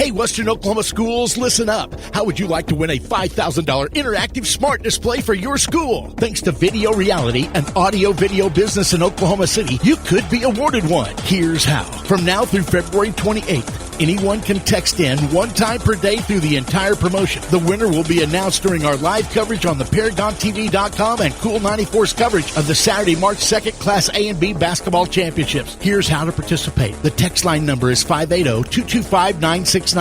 Hey, Western Oklahoma schools, listen up. How would you like to win a $5,000 interactive smart display for your school? Thanks to Video Reality, an audio-video business in Oklahoma City, you could be awarded one. Here's how. From now through February 28th, anyone can text in one time per day through the entire promotion. The winner will be announced during our live coverage on the ParagonTV.com and Cool 94's coverage of the Saturday, March 2nd Class A and B basketball championships. Here's how to participate. The text line number is 580-225-9697.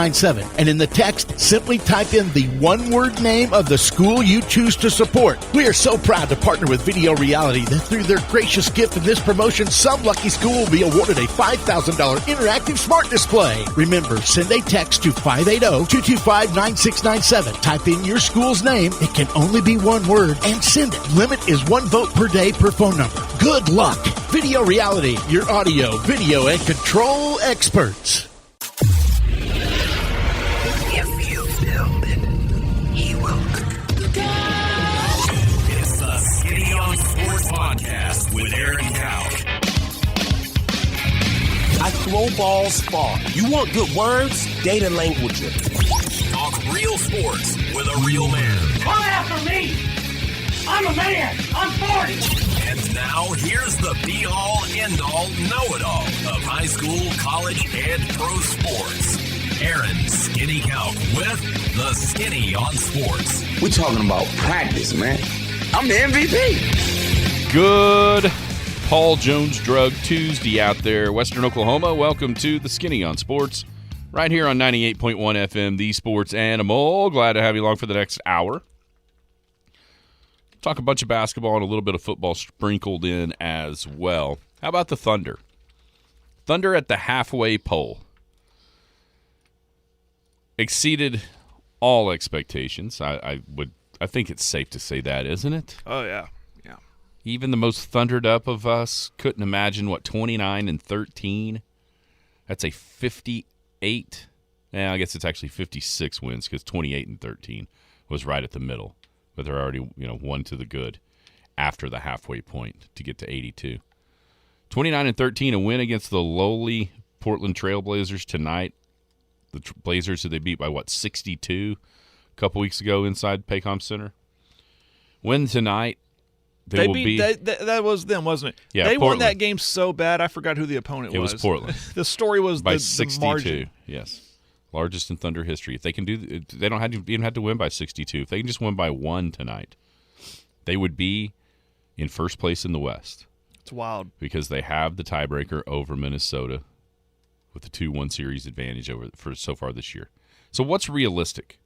And in the text, simply type in the one-word name of the school you choose to support. We are so proud to partner with Video Reality that through their gracious gift in this promotion, some lucky school will be awarded a $5,000 interactive smart display. Remember, send a text to 580-225-9697. Type in your school's name. It can only be one word, and send it. Limit is one vote per day per phone number. Good luck. Video Reality, your audio, video, and control experts. If you build it, he will. It's the Skinny on Sports Podcast with Aaron Cowk. I throw balls far. You want good words? Data language. Talk real sports with a real man. Come after me! I'm a man! I'm 40! And now, here's the be-all, end-all, know-it-all of high school, college, and pro sports. Aaron Skinny Cowk with the Skinny on Sports. We're talking about practice, man. I'm the MVP. Good Paul Jones Drug Tuesday out there, Western Oklahoma. Welcome to the Skinny on Sports, right here on 98.1 FM, the Sports Animal. Glad to have you along for the next hour. Talk a bunch of basketball and a little bit of football sprinkled in as well. How about the Thunder? Thunder at the halfway pole exceeded all expectations. I think it's safe to say that, isn't it? Oh, yeah. Even the most thundered up of us couldn't imagine, 29-13? That's a 58. I guess it's actually 56 wins because 28-13 was right at the middle. But they're already, one to the good after the halfway point to get to 82. 29-13, a win against the lowly Portland Trailblazers tonight. The Blazers, who they beat by, 62 a couple weeks ago inside Paycom Center. Win tonight. They will beat. That was them, wasn't it? Yeah, they Portland. won that game so bad, I forgot who the opponent was. It was Portland. The story was by the 62. margin. Yes, largest in Thunder history. If they can do, they don't even have to win by 62. If they can just win by 1 tonight, they would be in first place in the West. It's wild because they have the tiebreaker over Minnesota with the 2-1 series advantage for so far this year. So what's realistic?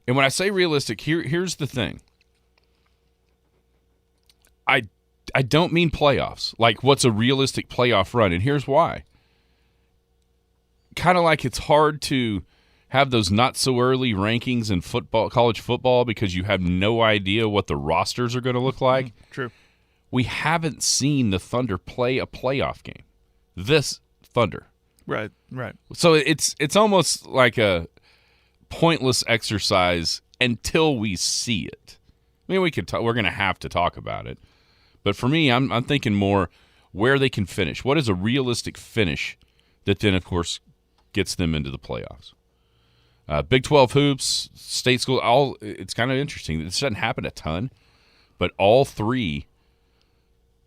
And when I say realistic, here's the thing. I don't mean playoffs. Like, what's a realistic playoff run? And here's why. Kind of like it's hard to have those not-so-early rankings in football, college football, because you have no idea what the rosters are going to look like. True. We haven't seen the Thunder play a playoff game. This Thunder. Right. So it's almost like a pointless exercise until we see it. I mean, we're going to have to talk about it. But for me, I'm thinking more where they can finish. What is a realistic finish that then, of course, gets them into the playoffs? Big 12 hoops, state school, it's kind of interesting. This doesn't happen a ton, but all three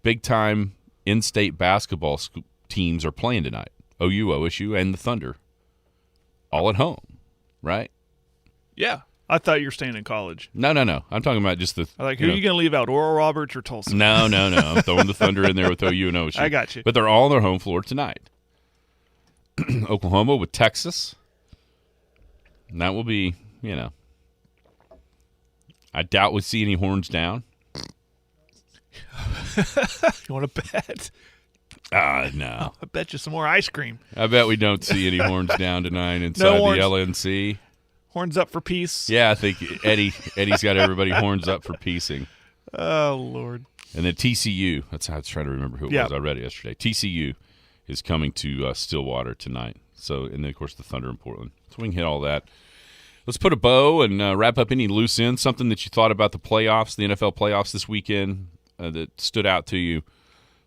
big-time in-state basketball teams are playing tonight. OU, OSU, and the Thunder, all at home, right? Yeah. I thought you were staying in college. No. I'm talking about just the. Who are you going to leave out, Oral Roberts or Tulsa? No. I'm throwing the Thunder in there with OU and OSU. I got you. But they're all on their home floor tonight. Oklahoma with Texas. And that will be, I doubt we'll see any horns down. You want to bet? No. I bet you some more ice cream. I bet we don't see any horns down tonight inside the LNC. Horns up for peace. Yeah, I think Eddie's got everybody horns up for piecing. Oh, Lord. And then TCU, that's how I was trying to remember who it was. I read it yesterday. TCU is coming to Stillwater tonight. So, and then, of course, the Thunder in Portland. So we can hit all that. Let's put a bow and wrap up any loose ends, something that you thought about the playoffs, the NFL playoffs this weekend that stood out to you.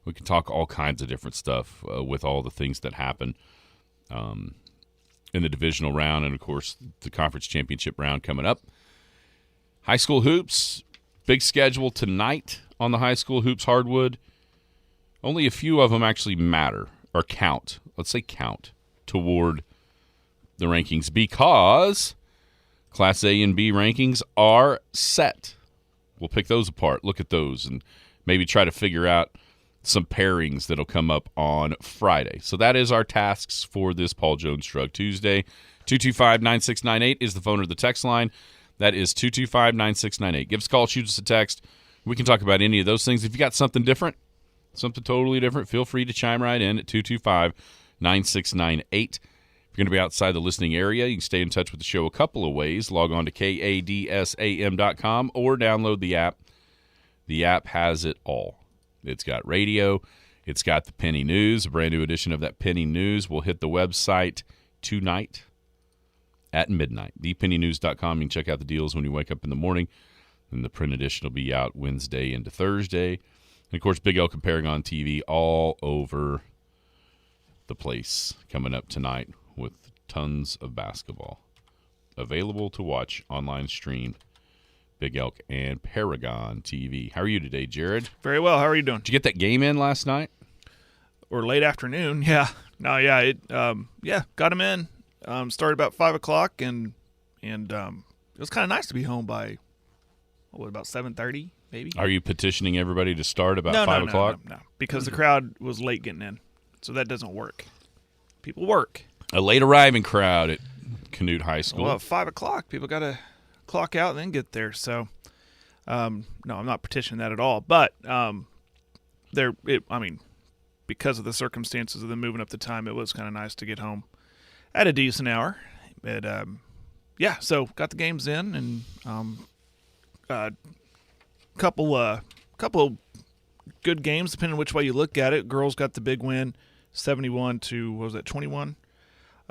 We can talk all kinds of different stuff with all the things that happen. in the divisional round, and, of course, the conference championship round coming up. High school hoops, big schedule tonight on the high school hoops hardwood. Only a few of them actually matter or count. Let's say count toward the rankings because Class A and B rankings are set. We'll pick those apart, look at those, and maybe try to figure out some pairings that'll come up on Friday. So that is our tasks for this Paul Jones Shrug Tuesday. 225-9698 is the phone or the text line. That is 225-9698. Give us a call, shoot us a text. We can talk about any of those things. If you got something different, something totally different, feel free to chime right in at 225-9698. If you're going to be outside the listening area, you can stay in touch with the show a couple of ways. Log on to kadsam.com or download the app. The app has it all. It's got radio. It's got the Penny News. A brand new edition of that Penny News will hit the website tonight at midnight. ThePennyNews.com. You can check out the deals when you wake up in the morning. And the print edition will be out Wednesday into Thursday. And, of course, Big Elk and Paragon TV all over the place coming up tonight with tons of basketball. Available to watch online streamed. Big Elk and Paragon TV. How are you today, Jared? Very well. How are you doing? Did you get that game in last night? Or late afternoon? Yeah. No, yeah. Got him in. Started about 5 o'clock, and it was kind of nice to be home by about 7:30, maybe. Are you petitioning everybody to start about 5 o'clock? No, because the crowd was late getting in, so that doesn't work. People work. A late arriving crowd at Canute High School. Well, at 5 o'clock, people got to clock out and then get there. So, no, I'm not petitioning that at all. But because of the circumstances of them moving up the time, it was kind of nice to get home at a decent hour. But so got the games in, and couple of good games depending on which way you look at it. Girls got the big win, 71-21.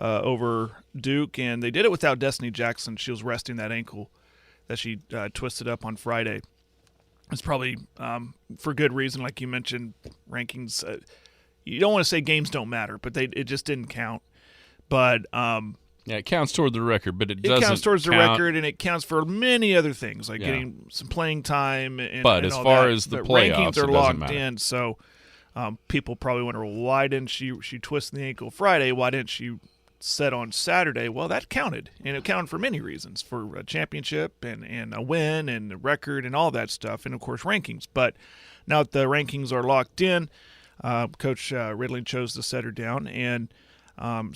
Over Duke, and they did it without Destiny Jackson. She was resting that ankle that she twisted up on Friday. It's probably for good reason, like you mentioned, rankings. You don't want to say games don't matter, but it just didn't count. But it counts toward the record, but it doesn't. It counts towards count. the record, and it counts for many other things, like getting some playing time. But and as all far that. as the rankings playoffs, are it locked doesn't matter. in, so people probably wonder, well, why didn't she twist the ankle Friday? Why didn't she set on Saturday? Well, that counted, and it counted for many reasons, for a championship and a win and the record and all that stuff, and of course rankings. But now that the rankings are locked in, Coach Ridley chose to set her down and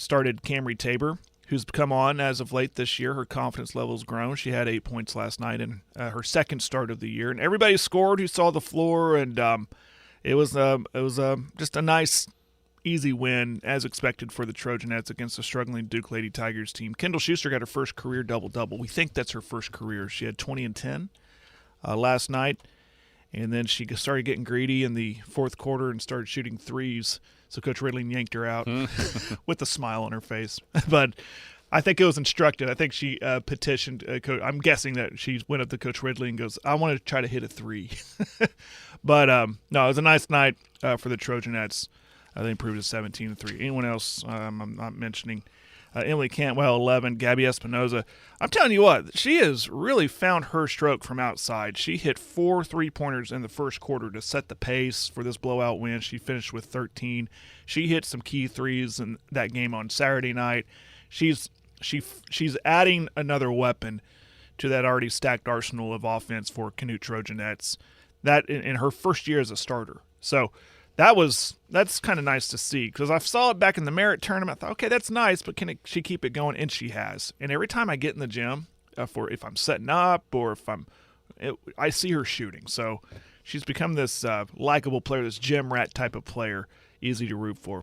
started Camry Tabor, who's come on as of late this year. Her confidence level's grown. She had 8 points last night in her second start of the year, and everybody scored who saw the floor, and it was just a nice, easy win, as expected, for the Trojanettes against the struggling Duke Lady Tigers team. Kendall Schuster got her first career double-double. We think that's her first career. She had 20 and 10 last night, and then she started getting greedy in the fourth quarter and started shooting threes. So Coach Ridley yanked her out with a smile on her face. But I think it was instructed. I think she petitioned Coach. I'm guessing that she went up to Coach Ridley and goes, I want to try to hit a three. But, no, it was a nice night for the Trojanettes. They improved to 17-3. Anyone else I'm not mentioning? Emily Cantwell, 11. Gabby Espinoza. I'm telling you what, she has really found her stroke from outside. She hit 4 3-pointers in the first quarter to set the pace for this blowout win. She finished with 13. She hit some key threes in that game on Saturday night. She's adding another weapon to that already stacked arsenal of offense for Canute Trojanettes. That in her first year as a starter. So that's kind of nice to see, because I saw it back in the Merritt tournament. I thought, okay, that's nice, but can she keep it going? And she has. And every time I get in the gym, if I'm setting up or I see her shooting. So she's become this likable player, this gym rat type of player, easy to root for.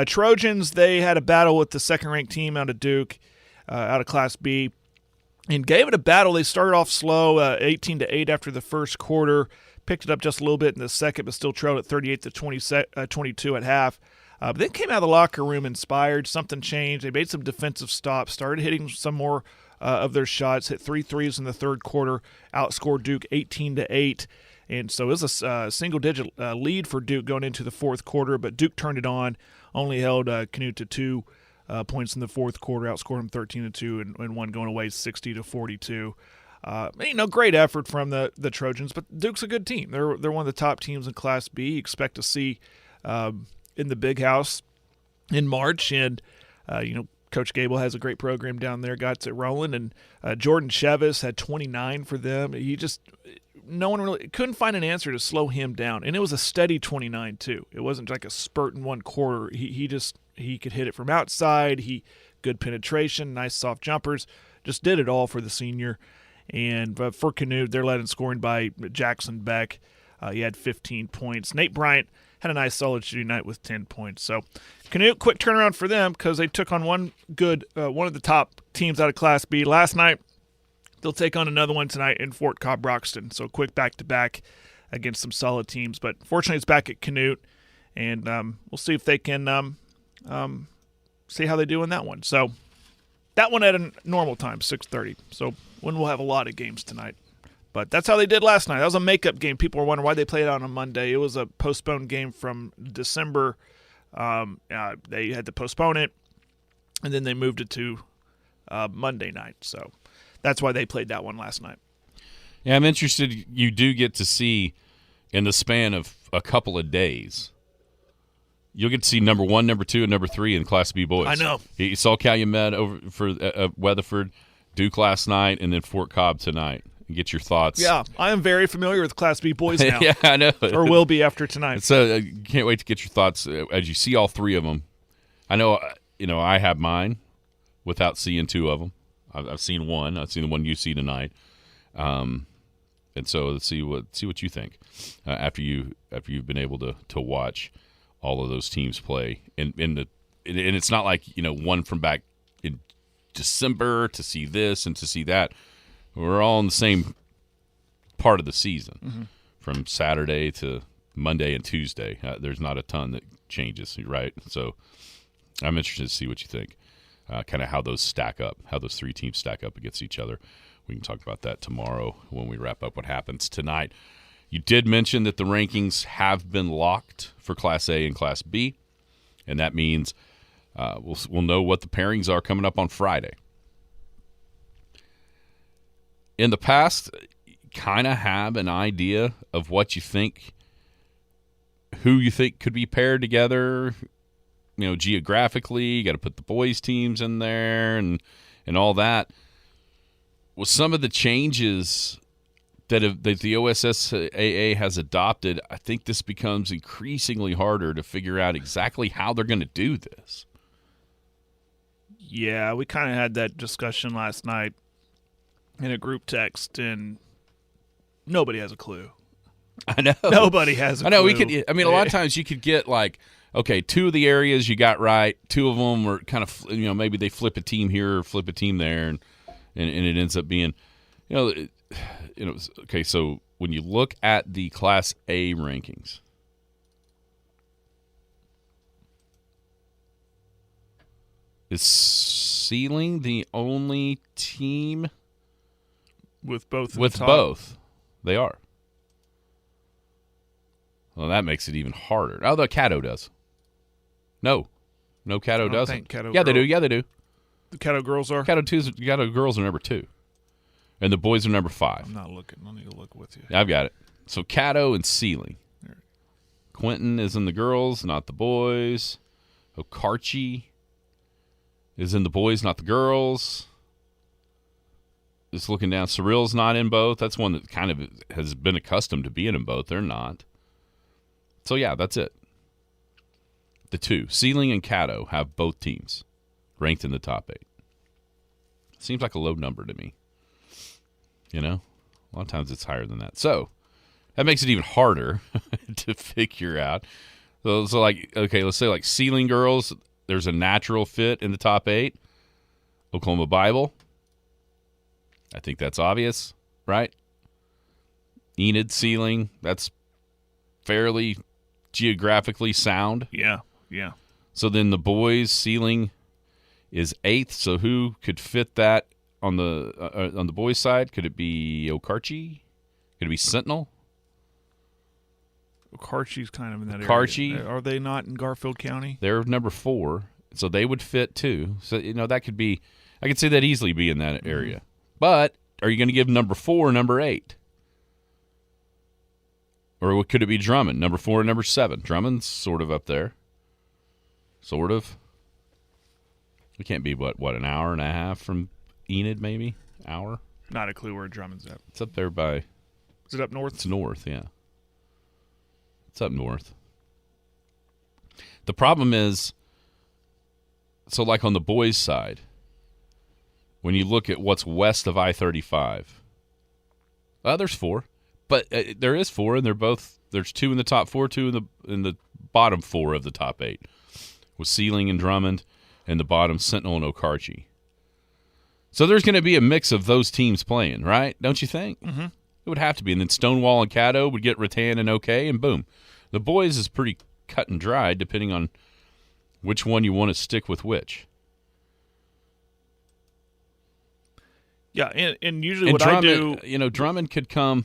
Trojans, they had a battle with the second-ranked team out of Duke, out of Class B, and gave it a battle. They started off slow, 18-8 after the first quarter. Picked it up just a little bit in the second, but still trailed at 38-22 at half. But then came out of the locker room inspired. Something changed. They made some defensive stops, started hitting some more of their shots, hit 3 threes in the third quarter, outscored Duke 18-8. And so it was a single-digit lead for Duke going into the fourth quarter, but Duke turned it on, only held Canute to 2 points in the fourth quarter, outscored them 13-2, and one going away 60-42. Great effort from the Trojans, but Duke's a good team. They're one of the top teams in Class B. You expect to see in the Big House in March, and Coach Gable has a great program down there, got it rolling, and Jordan Chevis had 29 for them. No one really couldn't find an answer to slow him down, and it was a steady 29 too. It wasn't like a spurt in one quarter. He could hit it from outside. Good penetration, nice soft jumpers, just did it all for the senior. And for Canute, they're led in scoring by Jackson Beck. He had 15 points. Nate Bryant had a nice solid shooting night with 10 points. So Canute, quick turnaround for them because they took on one of the top teams out of Class B last night. They'll take on another one tonight in Fort Cobb-Broxton. So quick back-to-back against some solid teams. But fortunately, it's back at Canute, and we'll see if they can see how they do in that one. So that one at a normal time, 6:30. So when we'll have a lot of games tonight. But that's how they did last night. That was a makeup game. People were wondering why they played on a Monday. It was a postponed game from December. They had to postpone it, and then they moved it to Monday night. So that's why they played that one last night. Yeah, I'm interested. You do get to see in the span of a couple of days, you'll get to see number 1, number 2, and number 3 in Class B boys. I know. You saw Calumet over for Weatherford, Duke last night, and then Fort Cobb tonight. Get your thoughts. Yeah, I am very familiar with Class B boys now. Yeah, I know. Or will be after tonight. So can't wait to get your thoughts as you see all 3 of them. I know, I have mine without seeing 2 of them. I've seen one. I've seen the one you see tonight. And so let's see what you think after you've been able to watch all of those teams play. And it's not like one from back in December to see this and to see that. We're all in the same part of the season, from Saturday to Monday and Tuesday. There's not a ton that changes, right? So I'm interested to see what you think, kind of how those stack up, how those 3 teams stack up against each other. We can talk about that tomorrow when we wrap up what happens tonight. You did mention that the rankings have been locked for Class A and Class B, and that means we'll know what the pairings are coming up on Friday. In the past, kind of have an idea of what you think, who you think could be paired together, geographically. You got to put the boys' teams in there and all that. With some of the changes that the OSSAA has adopted, I think this becomes increasingly harder to figure out exactly how they're going to do this. Yeah, we kind of had that discussion last night in a group text, and nobody has a clue. I know. Nobody has a clue. I know. A lot of times you could get like, okay, 2 of the areas you got right. 2 of them were kind of, maybe they flip a team here or flip a team there, and it ends up being, okay, so when you look at the Class A rankings, is Sealing the only team with both? With both, they are. Well, that makes it even harder. Although Caddo does. No, Caddo doesn't. Yeah, they do. Yeah, they do. The Caddo girls are? Caddo girls are number 2. And the boys are number 5. I'm not looking. Let me look with you. I've got it. So Caddo and Sealing. Quentin is in the girls, not the boys. Okarche is in the boys, not the girls. Just looking down, Cyril's not in both. That's one that kind of has been accustomed to being in both. They're not. So, yeah, that's it. The 2, Sealing and Caddo, have both teams ranked in the top 8. Seems like a low number to me. A lot of times it's higher than that. So that makes it even harder to figure out. So like, okay, let's say like Sealing girls, there's a natural fit in the top 8. Oklahoma Bible. I think that's obvious, right? Enid, Sealing, that's fairly geographically sound. Yeah. So then the boys, Sealing is 8th. So who could fit that on the boys' side? Could it be Okarche? Could it be Sentinel? Okarche's kind of in that Okarche. area. Are they not in Garfield County? They're number 4, So they would fit too. So, that could be – I could see that easily be in that area. But are you going to give number 4 or number 8? Or could it be Drummond, number 4 and number 7? Drummond's sort of up there. Sort of. We can't be, what, an hour and a half from Enid, maybe? Hour? Not a clue where Drummond's at. It's up there by... Is it up north? It's north, yeah. It's up north. The problem is, so like on the boys' side, when you look at what's west of I-35, there's 4. But there is 4, and there's 2 in the top 4, 2 in the bottom 4 of the top 8, with Sealing and Drummond, and the bottom Sentinel and Okarche. So there's going to be a mix of those teams playing, right? Don't you think? Mm-hmm. It would have to be. And then Stonewall and Caddo would get Rattan and OK, and boom. The boys is pretty cut and dried, depending on which one you want to stick with which. Yeah, and usually what Drummond, I do... Drummond could come...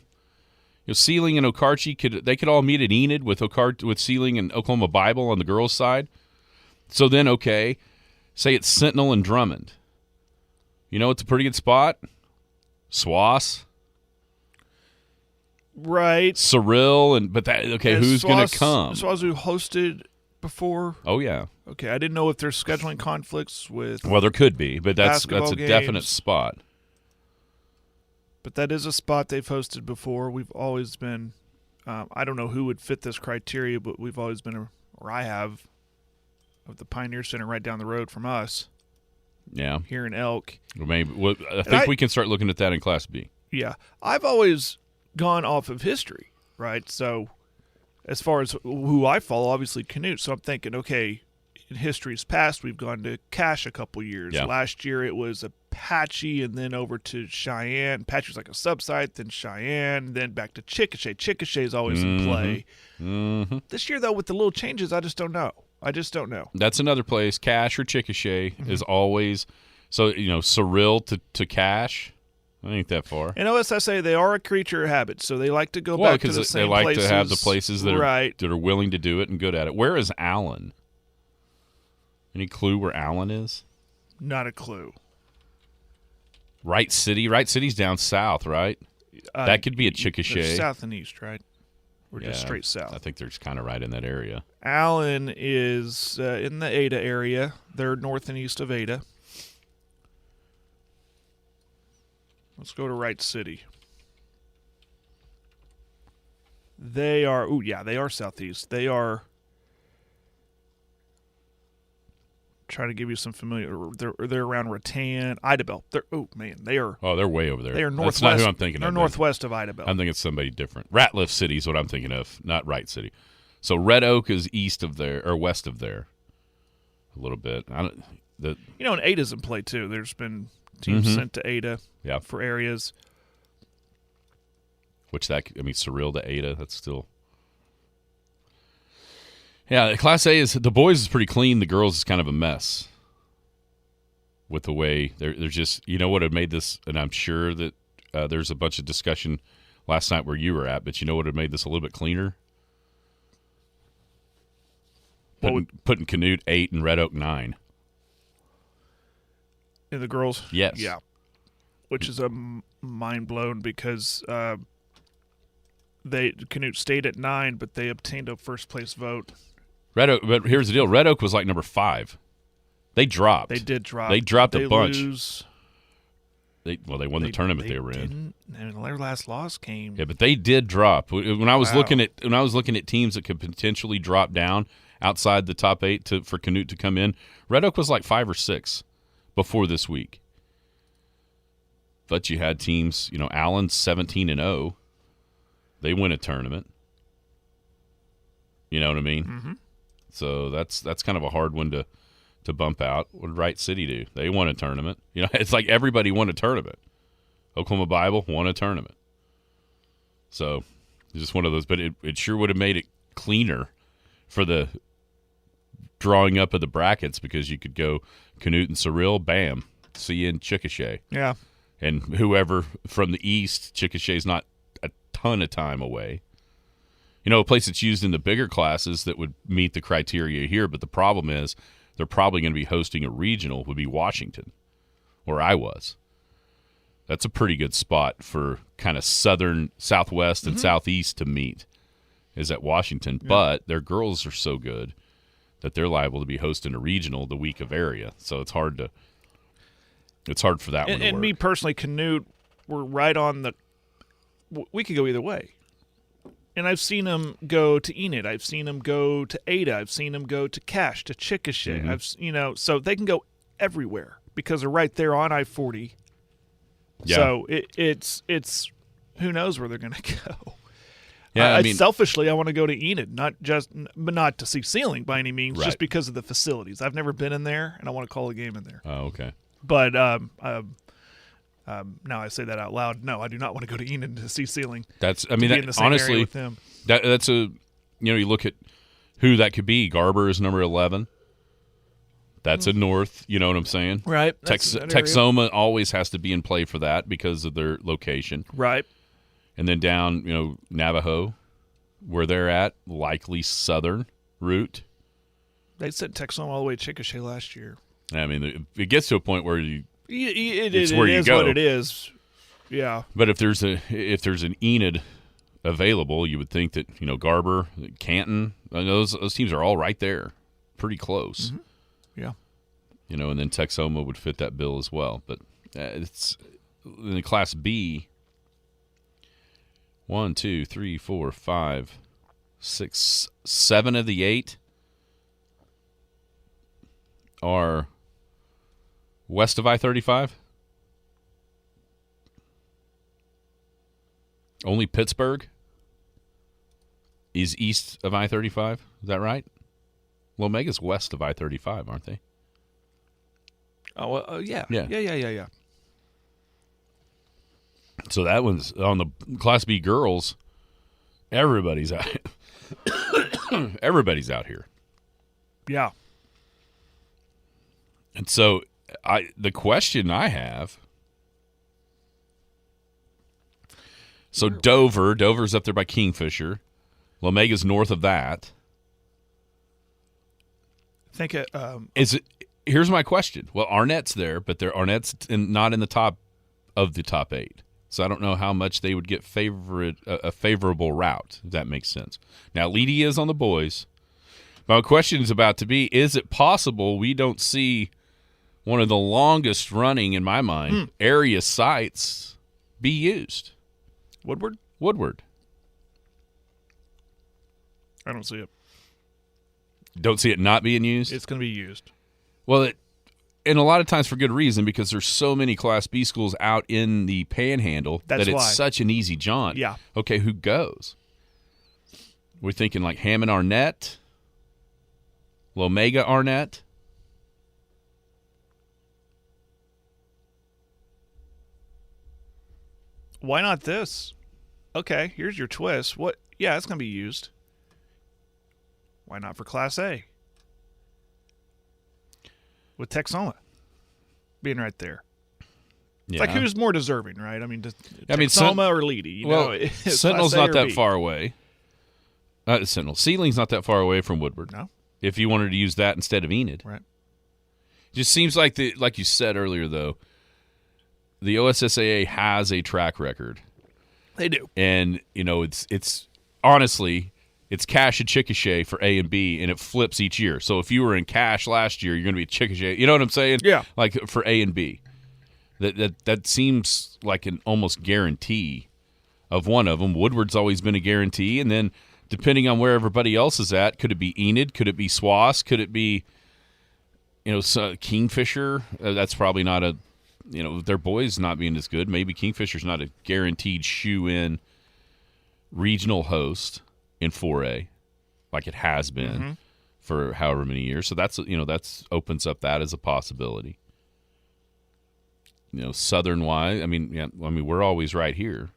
Sealing and Okarche, they could all meet at Enid with Sealing and Oklahoma Bible on the girls' side. So then, okay, say it's Sentinel and Drummond. It's a pretty good spot. Swass. Right. Cyril, who's going to come? Swazu hosted before? Oh, yeah. Okay, I didn't know if there's scheduling conflicts with... Well, there could be, but that's a games. definite spot. But that is a spot they've hosted before. We've always been, I don't know who would fit this criteria, but we've always been, or I have, of the Pioneer Center right down the road from us. Yeah. Here in Elk. Well, maybe I think we can start looking at that in Class B. Yeah. I've always gone off of history, right? So as far as who I follow, obviously Canute. So I'm thinking, okay, in history's past, we've gone to Cache a couple years. Yeah. Last year it was Apache and then over to Cheyenne. Apache was like a sub-site, then Cheyenne, then back to Chickasha. Chickasha is always in play. Mm-hmm. This year, though, with the little changes, I just don't know. That's another place. Cache or Chickasha is always – so, Cyril to Cache, I ain't that far. And OSSA, they are a creature of habit, so they like to go back to the same places. They like to have the places that right. that are willing to do it and good at it. Where is Allen? Any clue where Allen is? Not a clue. Wright City? Wright City's down south, right? That could be a Chickasha. South and east, right? Or just straight south? I think they're just kind of right in that area. Allen is in the Ada area. They're north and east of Ada. Let's go to Wright City. They are, they are southeast. They are, trying to give you some familiar, they're around Rattan, Idabel. They're way over there. They are northwest. That's not who I'm thinking they're of. They're northwest of Idabel. I'm thinking somebody different. Ratliff City is what I'm thinking of, not Wright City. So Red Oak is east of there, or west of there a little bit. And Ada's in play, too. There's been teams sent to Ada for areas. Cyril to Ada, that's still... Yeah, Class A is... The boys is pretty clean. The girls is kind of a mess. With the way... They're just... You know what had made this... And I'm sure that there's a bunch of discussion last night where you were at, but you know what had made this a little bit cleaner? Putting Canute 8 and Red Oak 9. In the girls? Yes. Yeah. Which is a mind blown because Canute stayed at 9, but they obtained a first place vote. Red Oak, but here's the deal: Red Oak was like number 5. They dropped. They did drop. They dropped a bunch. Lose. They won the tournament they were in. And their last loss came. Yeah, but they did drop. When I was looking at teams that could potentially drop down outside the top 8 for Canute to come in, Red Oak was like 5 or 6 before this week. But you had teams, Allen 17-0. They win a tournament. You know what I mean? Mm-hmm. So that's kind of a hard one to bump out. What did Wright City do? They won a tournament. It's like everybody won a tournament. Oklahoma Bible won a tournament. So it's just one of those. But it sure would have made it cleaner for the drawing up of the brackets because you could go Canute and Cyril, bam, see you in Chickasha. Yeah. And whoever from the east, Chickasha's not a ton of time away. A place that's used in the bigger classes that would meet the criteria here, but the problem is they're probably going to be hosting a regional would be Washington, where I was. That's a pretty good spot for kind of southern, southwest, and southeast to meet, is at Washington. Yeah. But their girls are so good that they're liable to be hosting a regional the week of area. So it's hard for that one to and work. Me personally, Canute, we're right on the – we could go either way. And I've seen them go to Enid. I've seen them go to Ada. I've seen them go to Cache, to Chickasha. Mm-hmm. So they can go everywhere because they're right there on I-40. Yeah. So it's who knows where they're going to go. Yeah, I mean, selfishly, I want to go to Enid, but not to see Sealing by any means, right. just because of the facilities. I've never been in there, and I want to call a game in there. Oh, okay. But now I say that out loud. No, I do not want to go to Enid to see Sealing. That's honestly with him. That's a you look at who that could be. Garber is number 11. That's a north. You know what I'm saying? Right. Texoma always has to be in play for that because of their location. Right. And then down, Navajo, where they're at, likely southern route. They sent Texoma all the way to Chickasha last year. I mean, it gets to a point where it is go. What it is. Yeah. But if there's an Enid available, you would think that Garber, Canton, those teams are all right there, pretty close. Mm-hmm. Yeah. And then Texoma would fit that bill as well. But it's in the Class B. 1, 2, 3, 4, 5, 6, 7 of the 8 are west of I-35. Only Pittsburgh is east of I-35. Is that right? Lomega's west of I-35, aren't they? Oh, yeah. Yeah. So that one's on the Class B girls. Everybody's out. Everybody's out here. Yeah. And so the question I have. So Dover's up there by Kingfisher. Lomega's north of that. I think it. Here's my question. Well, Arnett's there, but Arnett's not in the top of the top 8. So I don't know how much they would get a favorable route, if that makes sense. Now, Leedy is on the boys. My question is about to be, is it possible we don't see one of the longest running, in my mind, area sites be used? Woodward. I don't see it. Don't see it not being used? It's going to be used. Well, and a lot of times for good reason, because there's so many Class B schools out in the Panhandle that it's such an easy jaunt. Yeah. Okay, who goes? We're thinking like Hammond Arnett, Lomega Arnett. Why not this? Okay, here's your twist. What? Yeah, it's going to be used. Why not for Class A? With Texoma being right there. It's like who's more deserving, right? I mean, Texoma or Leedy? Sentinel's not that far away. Sentinel. Sealing's not that far away from Woodward. No. If you wanted to use that instead of Enid. Right. Just seems like like you said earlier, though, the OSSAA has a track record. They do. And, it's honestly, it's Cache and Chickasha for A and B, and it flips each year. So if you were in Cache last year, you're going to be Chickasha. You know what I'm saying? Yeah. Like for A and B. That seems like an almost guarantee of one of them. Woodward's always been a guarantee, and then depending on where everybody else is at, could it be Enid? Could it be SWAS? Could it be, Kingfisher? That's probably not a, their boys not being as good. Maybe Kingfisher's not a guaranteed shoe-in regional host in 4A like it has been for however many years. So that's opens up that as a possibility. Southern-wise, we're always right here.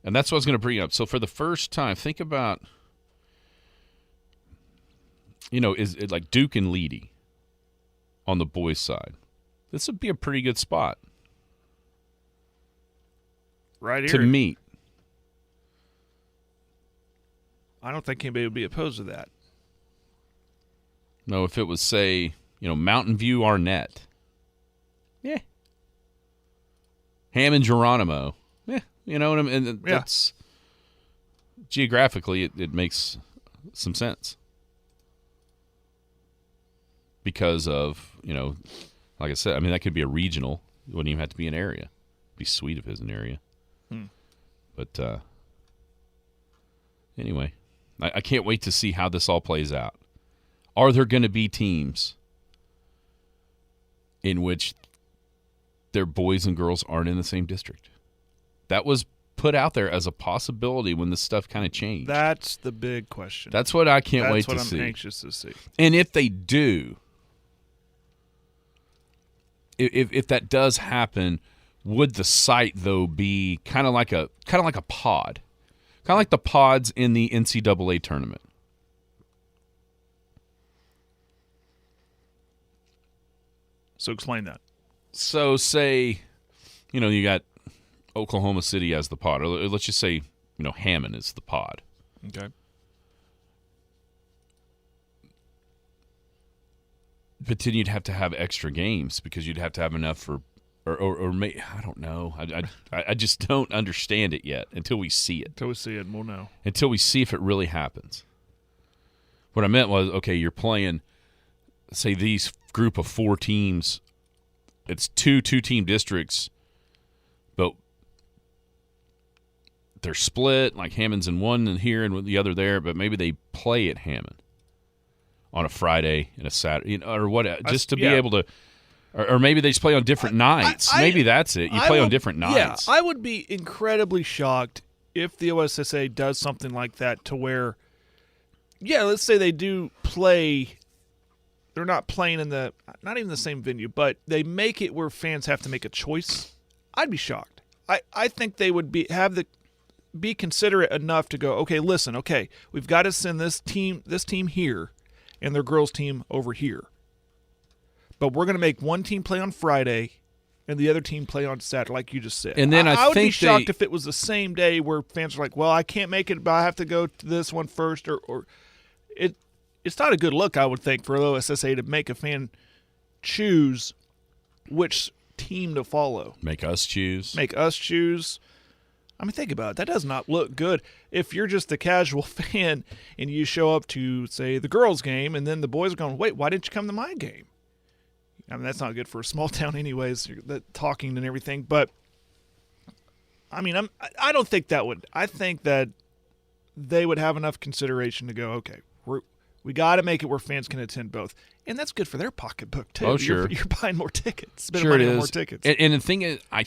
And that's what I was going to bring up. So for the first time, think about, is it like Duke and Leedy on the boys' side? This would be a pretty good spot. Right here. To meet. I don't think anybody would be opposed to that. No, if it was, say, Mountain View Arnett. Yeah. Hammond Geronimo. Yeah. You know what I mean? And that's geographically it makes some sense. Because of, like I said, I mean, that could be a regional. It wouldn't even have to be an area. It'd be sweet if it was an area. But anyway, I can't wait to see how this all plays out. Are there going to be teams in which their boys and girls aren't in the same district? That was put out there as a possibility when this stuff kind of changed. That's the big question. That's what I can't wait to see. That's what I'm anxious to see. And if they do, if that does happen, would the site though be kind of like a pod, kind of like the pods in the NCAA tournament? So explain that. So say, you got Oklahoma City as the pod, or let's just say, Hammond is the pod. Okay. But then you'd have to have extra games because you'd have to have enough for, or I don't know. I just don't understand it yet until we see it. Until we see it, we'll know. Until we see if it really happens. What I meant was, okay, you're playing, say, these group of 4 teams. It's two-team districts, but they're split. Like Hammond's in one and here and the other there, but maybe they play at Hammond on a Friday and a Saturday, or what? Just to be able to, or maybe they just play on different nights. Maybe that's it. You play on different nights. Yeah, I would be incredibly shocked if the OSSA does something like that to where, let's say they do play. They're not playing not even the same venue, but they make it where fans have to make a choice. I'd be shocked. I think they would be considerate enough to go, okay, listen, we've got to send this team here and their girls team over here. But we're going to make one team play on Friday and the other team play on Saturday, like you just said. And then I would think be shocked if it was the same day where fans are like, well, I can't make it, but I have to go to this one first, or it's not a good look, I would think, for OSSA to make a fan choose which team to follow. Make us choose. I mean, think about it. That does not look good. If you're just a casual fan and you show up to, say, the girls' game, and then the boys are going, wait, why didn't you come to my game? I mean, that's not good for a small town anyways, that talking and everything. But, I mean, I don't think that would. I think that they would have enough consideration to go, okay, we got to make it where fans can attend both. And that's good for their pocketbook, too. Oh, sure. You're buying more tickets. Sure it money is. on more tickets. And the thing is, I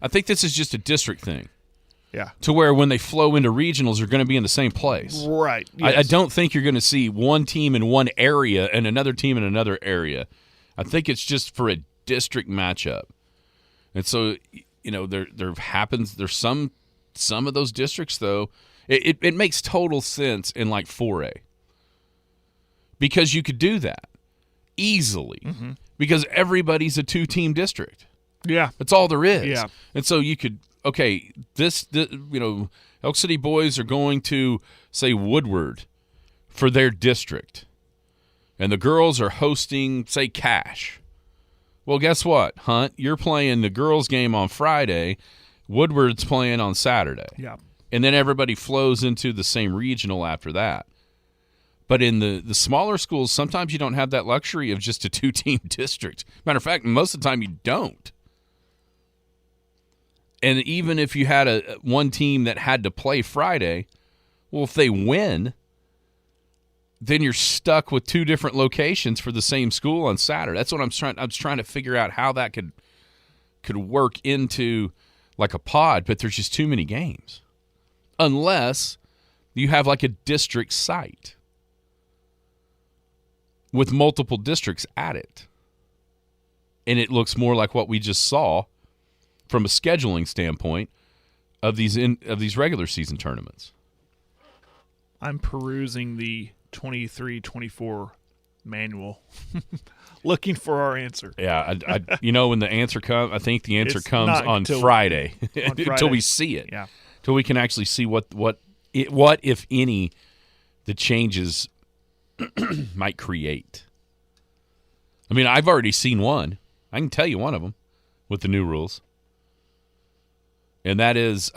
think this is just a district thing. Yeah. To where when they flow into regionals, they're going to be in the same place. Right. Yes. I don't think you're going to see one team in one area and another team in another area. I think it's just for a district matchup. And so, there's some of those districts, though. It makes total sense in like 4A. Because you could do that easily. Mm-hmm. Because everybody's a 2-team district. Yeah. That's all there is. Yeah. And so you could, Elk City boys are going to, say, Woodward for their district. And the girls are hosting, say, Cache. Well, guess what, Hunt? You're playing the girls' game on Friday. Woodward's playing on Saturday. Yeah. And then everybody flows into the same regional after that. But in the smaller schools, sometimes you don't have that luxury of just a 2-team district. Matter of fact, most of the time you don't. And even if you had one team that had to play Friday, well, if they win, then you're stuck with 2 different locations for the same school on Saturday. That's what I'm trying to figure out how that could work into like a pod, but there's just too many games. Unless you have like a district site with multiple districts at it. And it looks more like what we just saw from a scheduling standpoint of these regular season tournaments. I'm perusing the 23-24 manual looking for our answer. Yeah, when the answer comes, I think the answer comes on Friday until we see it. Yeah. Till we can actually see what if any the changes might create. I mean, I've already seen one. I can tell you one of them with the new rules. And that is,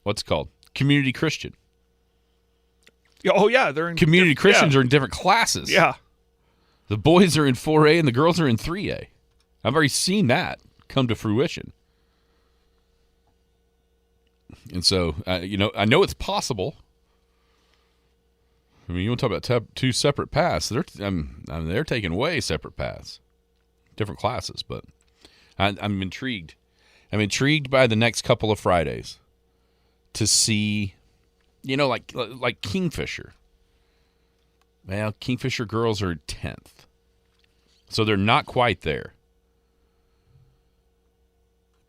what's it called? Community Christian. Oh, yeah. They're in Community Christians are in different classes. Yeah. The boys are in 4A and the girls are in 3A. I've already seen that come to fruition. And so, I know it's possible. I mean, you want to talk about two separate paths. They're taking way separate paths. Different classes, but I'm intrigued. I'm intrigued by the next couple of Fridays to see, like Kingfisher. Well, Kingfisher girls are 10th. So they're not quite there.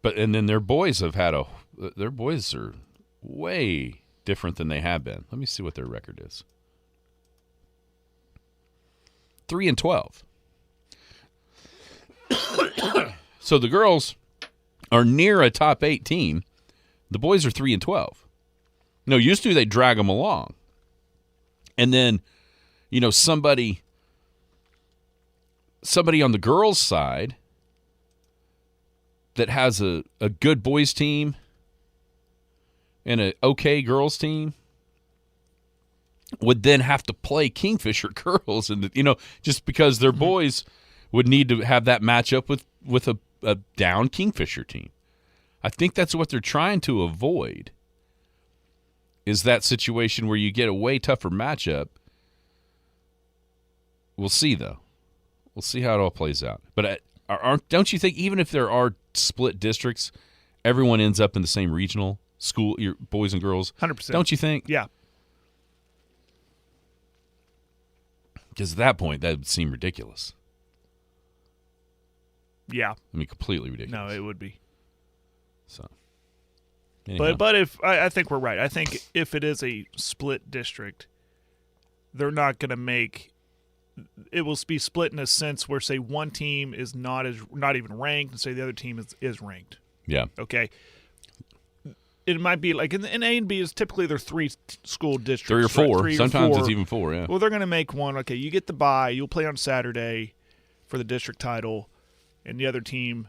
And then their boys their boys are way different than they have been. Let me see what their record is. 3-12. So the girls are near a top 8 team. The boys are 3-12. No, used to they drag them along. And then, somebody on the girls' side that has a good boys team and an okay girls team would then have to play Kingfisher girls, and just because their boys would need to have that matchup with a down Kingfisher team. I think that's what they're trying to avoid, is that situation where you get a way tougher matchup. We'll see, though. We'll see how it all plays out. But don't you think even if there are split districts, everyone ends up in the same regional school, your boys and girls? 100%. Don't you think? Yeah. Because at that point, that would seem ridiculous. Yeah. I mean, completely ridiculous. No, it would be. So, anyhow. But if I think we're right. I think if it is a split district, they're not going to make. It will be split in a sense where, say, one team is not even ranked, and say the other team is ranked. Yeah. Okay. It might be like in A and B is typically they're 3 school districts. 3 or 4. Right? 3 Sometimes or 4. it's even 4. Yeah. Well, they're going to make one. Okay, you get the bye. You'll play on Saturday for the district title, and the other team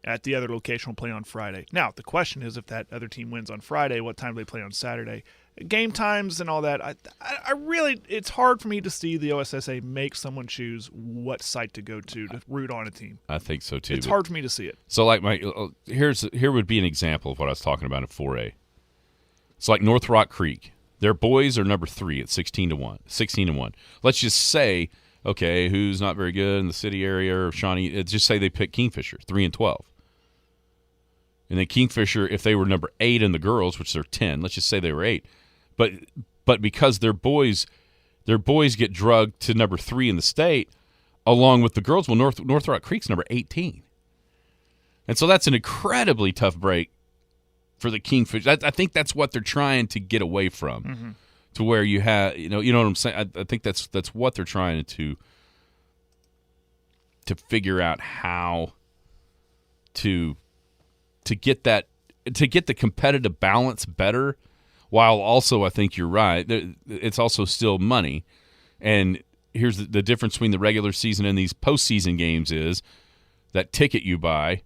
at the other location will play on Friday. Now, the question is, if that other team wins on Friday, what time do they play on Saturday? Game times and all that. I really, it's hard for me to see the OSSA make someone choose what site to go to root on a team. I think so too. It's hard for me to see it. So, like here would be an example of what I was talking about in 4A. It's like North Rock Creek. Their boys are number 3 at 16-1. Let's just say, okay, who's not very good in the city area or Shawnee? Just say they pick Kingfisher, 3-12. And then Kingfisher, if they were number 8 in the girls, which they're 10, let's just say they were 8. But because their boys get drugged to number 3 in the state, along with the girls, well, North Rock Creek's number 18. And so that's an incredibly tough break for the Kingfisher. I think that's what they're trying to get away from, to where you have, you know what I'm saying. I think that's what they're trying to figure out how to get the competitive balance better, while also I think you're right. It's also still money, and here's the difference between the regular season and these postseason games is that ticket you buy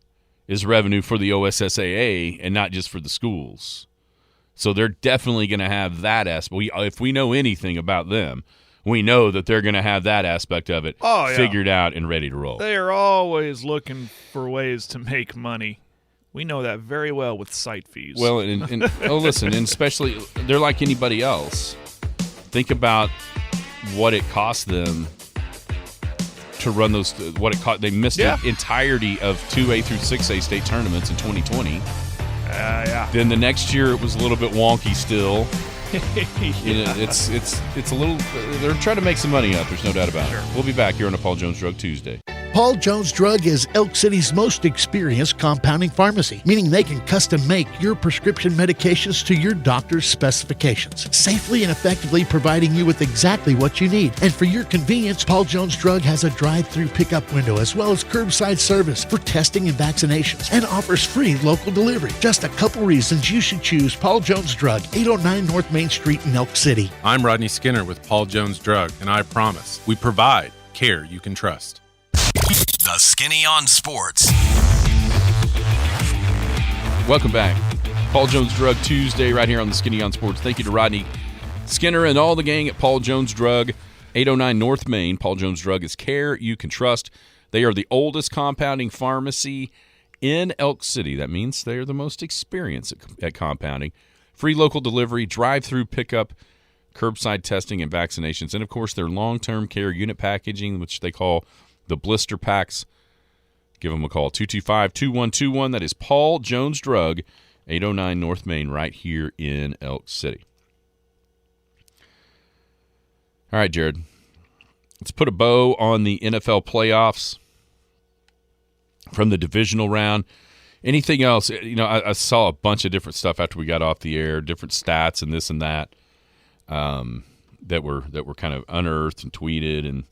is revenue for the OSSAA and not just for the schools. So they're definitely going to have that aspect. If we know anything about them, we know that they're going to have that aspect of it figured out and ready to roll. They are always looking for ways to make money. We know that very well with site fees. Well, and listen, and especially they're like anybody else. Think about what it cost them to run those. What it cost? They missed the entirety of 2A through 6A state tournaments in 2020. Yeah. Then the next year it was a little bit wonky still. It's a little. They're trying to make some money up. There's no doubt about it. We'll be back here on a Paul Jones Drug Tuesday. Paul Jones Drug is Elk City's most experienced compounding pharmacy, meaning they can custom make your prescription medications to your doctor's specifications, safely and effectively providing you with exactly what you need. And for your convenience, Paul Jones Drug has a drive-through pickup window as well as curbside service for testing and vaccinations, and offers free local delivery. Just a couple reasons you should choose Paul Jones Drug, 809 North Main Street in Elk City. I'm Rodney Skinner with Paul Jones Drug, and I promise we provide care you can trust. The Skinny on Sports. Welcome back. Paul Jones Drug Tuesday right here on the Skinny on Sports. Thank you to Rodney Skinner and all the gang at Paul Jones Drug, 809 North Main. Paul Jones Drug is care you can trust. They are the oldest compounding pharmacy in Elk City. That means they are the most experienced at compounding. Free local delivery, drive-through pickup, curbside testing, and vaccinations. And, of course, their long-term care unit packaging, which they call the blister packs. Give them a call, 225-2121. That is Paul Jones Drug, 809 North Main, right here in Elk City. All right, Jared. Let's put a bow on the NFL playoffs from the divisional round. Anything else? You know, I saw a bunch of different stuff after we got off the air, different stats and this and that, that were kind of unearthed and tweeted. And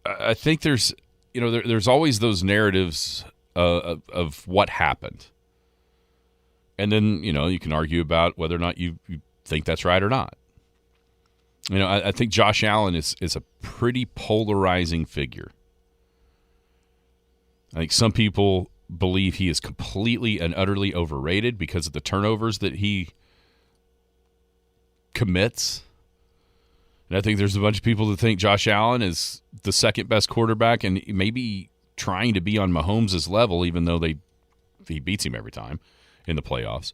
I think there's always those narratives of what happened. And then, you can argue about whether or not you think that's right or not. I think Josh Allen is a pretty polarizing figure. I think some people believe he is completely and utterly overrated because of the turnovers that he commits. And I think there's a bunch of people that think Josh Allen is the second best quarterback and maybe trying to be on Mahomes' level, even though he beats him every time in the playoffs,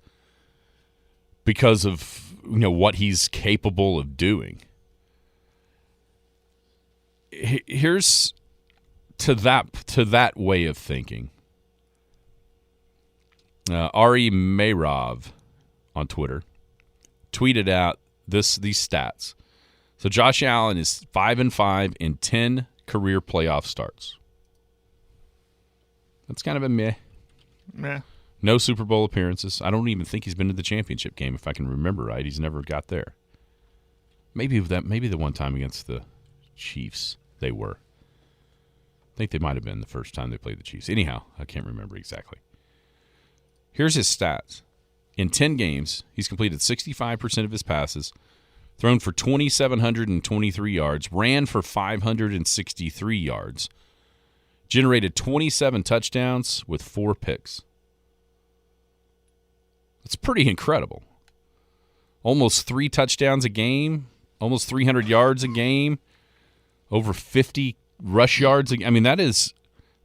because of what he's capable of doing. Here's to that way of thinking. Ari Meirov on Twitter tweeted out these stats. So Josh Allen is 5-5 in 10 career playoff starts. That's kind of a meh. Meh. No Super Bowl appearances. I don't even think he's been to the championship game, if I can remember right. He's never got there. Maybe the one time against the Chiefs they were. I think they might have been the first time they played the Chiefs. Anyhow, I can't remember exactly. Here's his stats. In 10 games, he's completed 65% of his passes, thrown for 2,723 yards, ran for 563 yards, generated 27 touchdowns with 4 picks. That's pretty incredible. Almost 3 touchdowns a game, almost 300 yards a game, over 50 rush yards. I mean, that is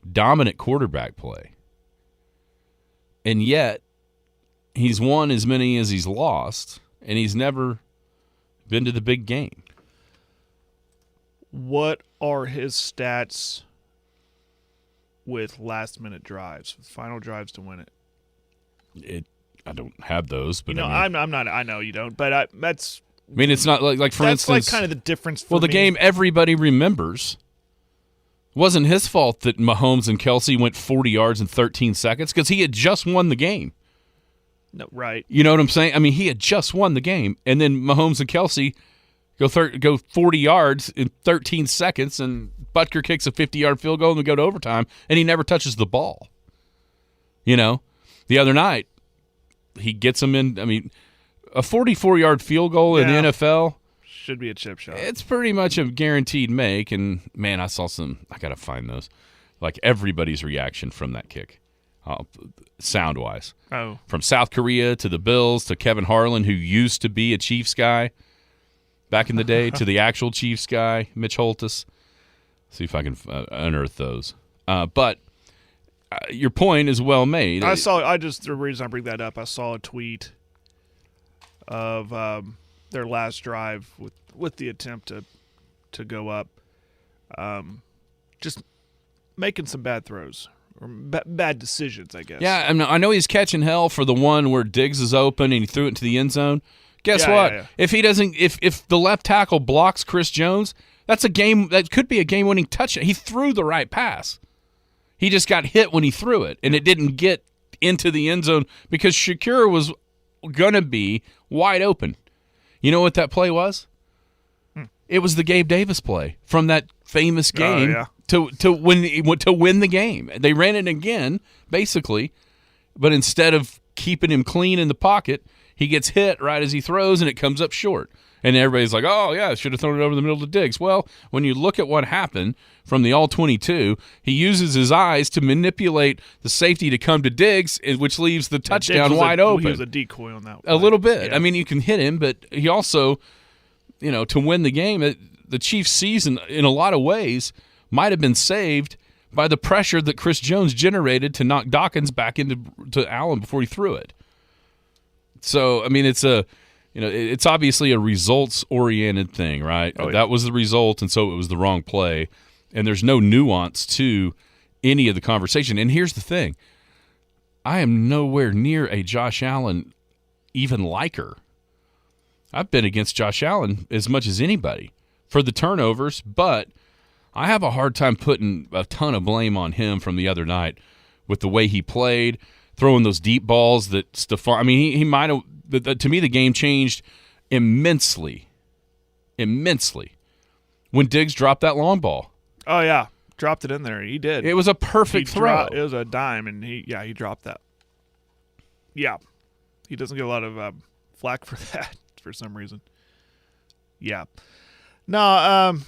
dominant quarterback play. And yet, he's won as many as he's lost, and he's never been to the big game. What are his stats with last-minute drives, final drives to win it? I don't have those, but I'm not. I know you don't, but that's. I mean, it's not like for that's instance, like kind of the difference. For the me. game everybody remembers. It wasn't his fault that Mahomes and Kelsey went 40 yards in 13 seconds because he had just won the game. No, right. You know what I'm saying? I mean, he had just won the game, and then Mahomes and Kelsey go 40 yards in 13 seconds, and Butker kicks a 50-yard field goal, and we go to overtime, and he never touches the ball. The other night, he gets them in. I mean, a 44-yard field goal in the NFL should be a chip shot. It's pretty much a guaranteed make, and man, I saw some. I gotta find those. Like everybody's reaction from that kick, sound-wise. Oh, from South Korea to the Bills to Kevin Harlan, who used to be a Chiefs guy back in the day, to the actual Chiefs guy, Mitch Holthus. See if I can unearth those. But your point is well made. The reason I bring that up, I saw a tweet of their last drive with the attempt to go up, just making some bad throws or bad decisions, I guess. Yeah, I know he's catching hell for the one where Diggs is open and he threw it into the end zone. Guess what? Yeah. If he doesn't, if the left tackle blocks Chris Jones, That's a game that could be a game-winning touchdown. He threw the right pass. He just got hit when he threw it, and it didn't get into the end zone because Shakira was going to be wide open. You know what that play was? It was the Gabe Davis play from that famous game to win the game. They ran it again, basically, but instead of keeping him clean in the pocket, he gets hit right as he throws, and it comes up short. And everybody's like, oh, yeah, I should have thrown it over the middle to Diggs. Well, when you look at what happened from the all-22, he uses his eyes to manipulate the safety to come to Diggs, which leaves the touchdown wide open. He was a decoy on that one. A little bit. Yeah. I mean, you can hit him, but he also, to win the game, the Chiefs' season, in a lot of ways, might have been saved by the pressure that Chris Jones generated to knock Dawkins back into Allen before he threw it. So, I mean, it's obviously a results-oriented thing, right? Oh, yeah. That was the result, and so it was the wrong play. And there's no nuance to any of the conversation. And here's the thing. I am nowhere near a Josh Allen even liker. I've been against Josh Allen as much as anybody for the turnovers, but I have a hard time putting a ton of blame on him from the other night with the way he played, throwing those deep balls that Stephon – I mean, he might have – to me, the game changed immensely when Diggs dropped that long ball. Oh, yeah. Dropped it in there. He did. It was a perfect throw. It was a dime, and he dropped that. Yeah. He doesn't get a lot of flack for that for some reason. Yeah. No,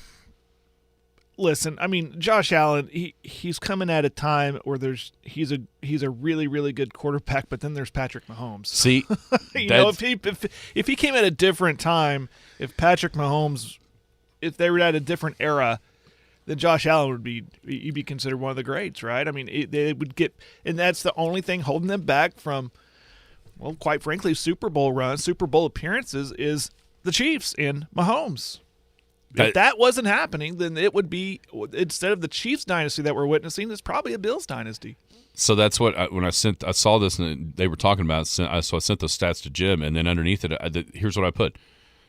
listen, I mean, Josh Allen, he's coming at a time where he's a really, really good quarterback, but then there's Patrick Mahomes. See, if he came at a different time, if Patrick Mahomes, if they were at a different era, then Josh Allen he'd be considered one of the greats, right? I mean, they would get, and that's the only thing holding them back from, well, quite frankly, Super Bowl runs, Super Bowl appearances is the Chiefs and Mahomes. If that wasn't happening, then it would be, instead of the Chiefs dynasty that we're witnessing, it's probably a Bills dynasty. So that's what when I saw this and they were talking about it, so I sent those stats to Jim, and then underneath it, here's what I put: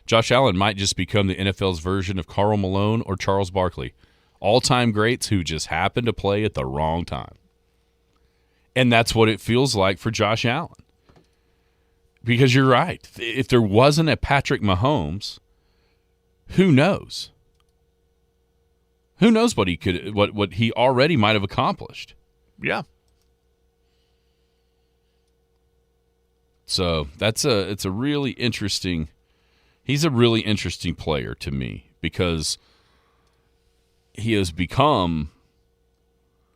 Josh Allen might just become the NFL's version of Karl Malone or Charles Barkley, all-time greats who just happen to play at the wrong time. And that's what it feels like for Josh Allen. Because you're right, if there wasn't a Patrick Mahomes, who knows? Who knows what he could, what he already might have accomplished? Yeah. So it's a really interesting. He's a really interesting player to me because he has become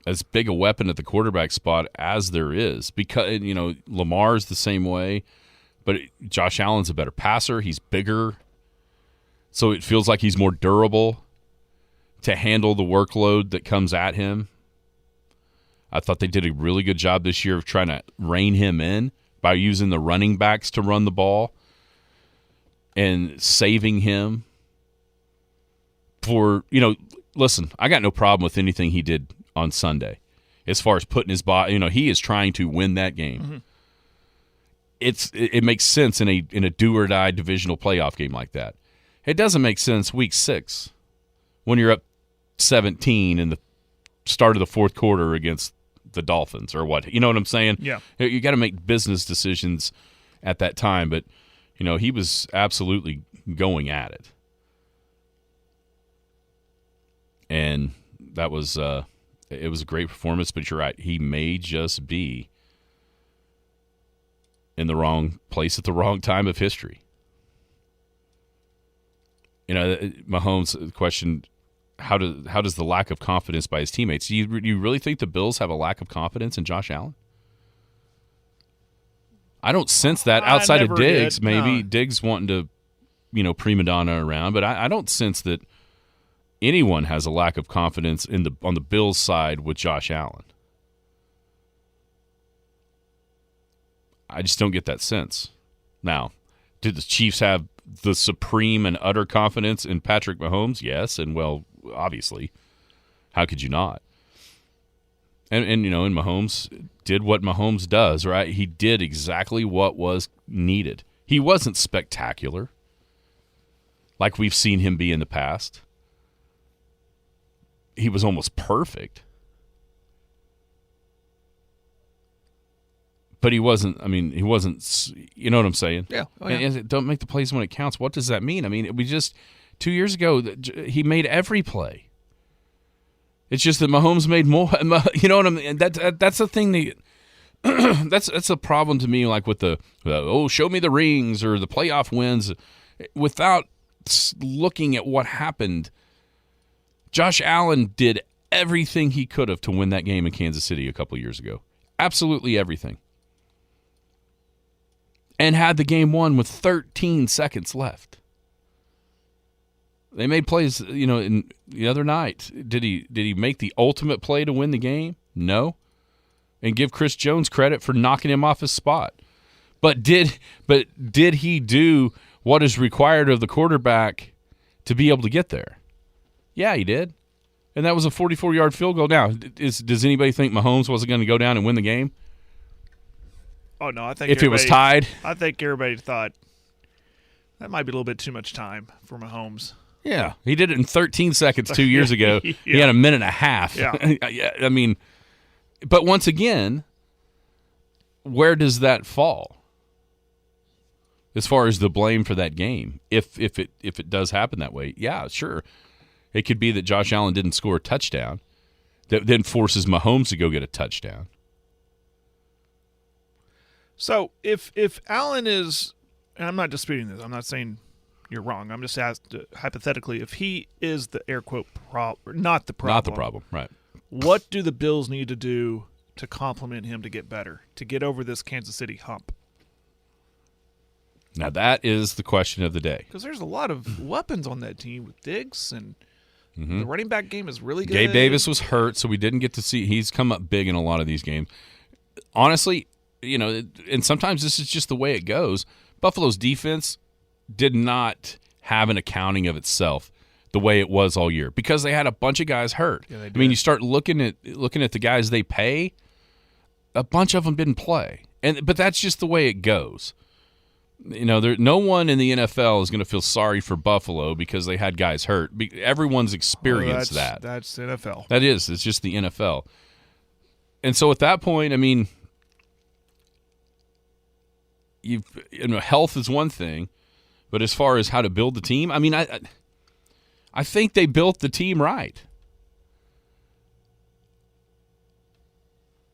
as big a weapon at the quarterback spot as there is. Because Lamar's the same way, but Josh Allen's a better passer. He's bigger. So it feels like he's more durable to handle the workload that comes at him. I thought they did a really good job this year of trying to rein him in by using the running backs to run the ball and saving him for, listen, I got no problem with anything he did on Sunday as far as putting his body, he is trying to win that game. Mm-hmm. It makes sense in a do-or-die divisional playoff game like that. It doesn't make sense week 6 when you're up 17 in the start of the fourth quarter against the Dolphins or what. You know what I'm saying? Yeah. You got to make business decisions at that time, but he was absolutely going at it. And that was it was a great performance, but you're right. He may just be in the wrong place at the wrong time of history. Mahomes question, how does the lack of confidence by his teammates? Do you really think the Bills have a lack of confidence in Josh Allen? I don't sense that outside of Diggs. Maybe Diggs wanting to, prima donna around, but I don't sense that anyone has a lack of confidence on the Bills side with Josh Allen. I just don't get that sense. Now, did the Chiefs have the supreme and utter confidence in Patrick Mahomes? Yes, and well, obviously. How could you not? And Mahomes did what Mahomes does, right? He did exactly what was needed. He wasn't spectacular like we've seen him be in the past. he was almost perfect. But he wasn't, he wasn't, you know what I'm saying? Yeah. Oh, And don't make the plays when it counts. What does that mean? We just, 2 years ago, he made every play. It's just that Mahomes made more, you know what I mean? That's the thing that, that's a problem to me, like with the, show me the rings or the playoff wins. Without looking at what happened, Josh Allen did everything he could have to win that game in Kansas City a couple of years ago. Absolutely everything. And had the game won with 13 seconds left. They made plays, in the other night. Did he make the ultimate play to win the game? No. And give Chris Jones credit for knocking him off his spot. But did he do what is required of the quarterback to be able to get there? Yeah, he did. And that was a 44-yard field goal. Now, does anybody think Mahomes wasn't going to go down and win the game? Oh, no, I think if it was tied? I think everybody thought that might be a little bit too much time for Mahomes. Yeah, he did it in 13 seconds 2 years ago. Yeah. He had a minute and a half. Yeah. But once again, where does that fall as far as the blame for that game? If it does happen that way, yeah, sure. It could be that Josh Allen didn't score a touchdown that then forces Mahomes to go get a touchdown. So if Allen is, and I'm not disputing this, I'm not saying you're wrong. I'm just asked hypothetically, if he is the air quote not the problem. Not the problem, right. What do the Bills need to do to complement him to get better, to get over this Kansas City hump? Now that is the question of the day. Because there's a lot of weapons on that team with Diggs, and the running back game is really good. Gabe Davis was hurt, so we didn't get to see. He's come up big in a lot of these games. Honestly, and sometimes this is just the way it goes. Buffalo's defense did not have an accounting of itself the way it was all year because they had a bunch of guys hurt. Yeah, you start looking at the guys they pay, a bunch of them didn't play. But that's just the way it goes. No one in the NFL is going to feel sorry for Buffalo because they had guys hurt. Everyone's experienced that. That's NFL. That is. It's just the NFL. And so at that point, health is one thing, but as far as how to build the team, I think they built the team right.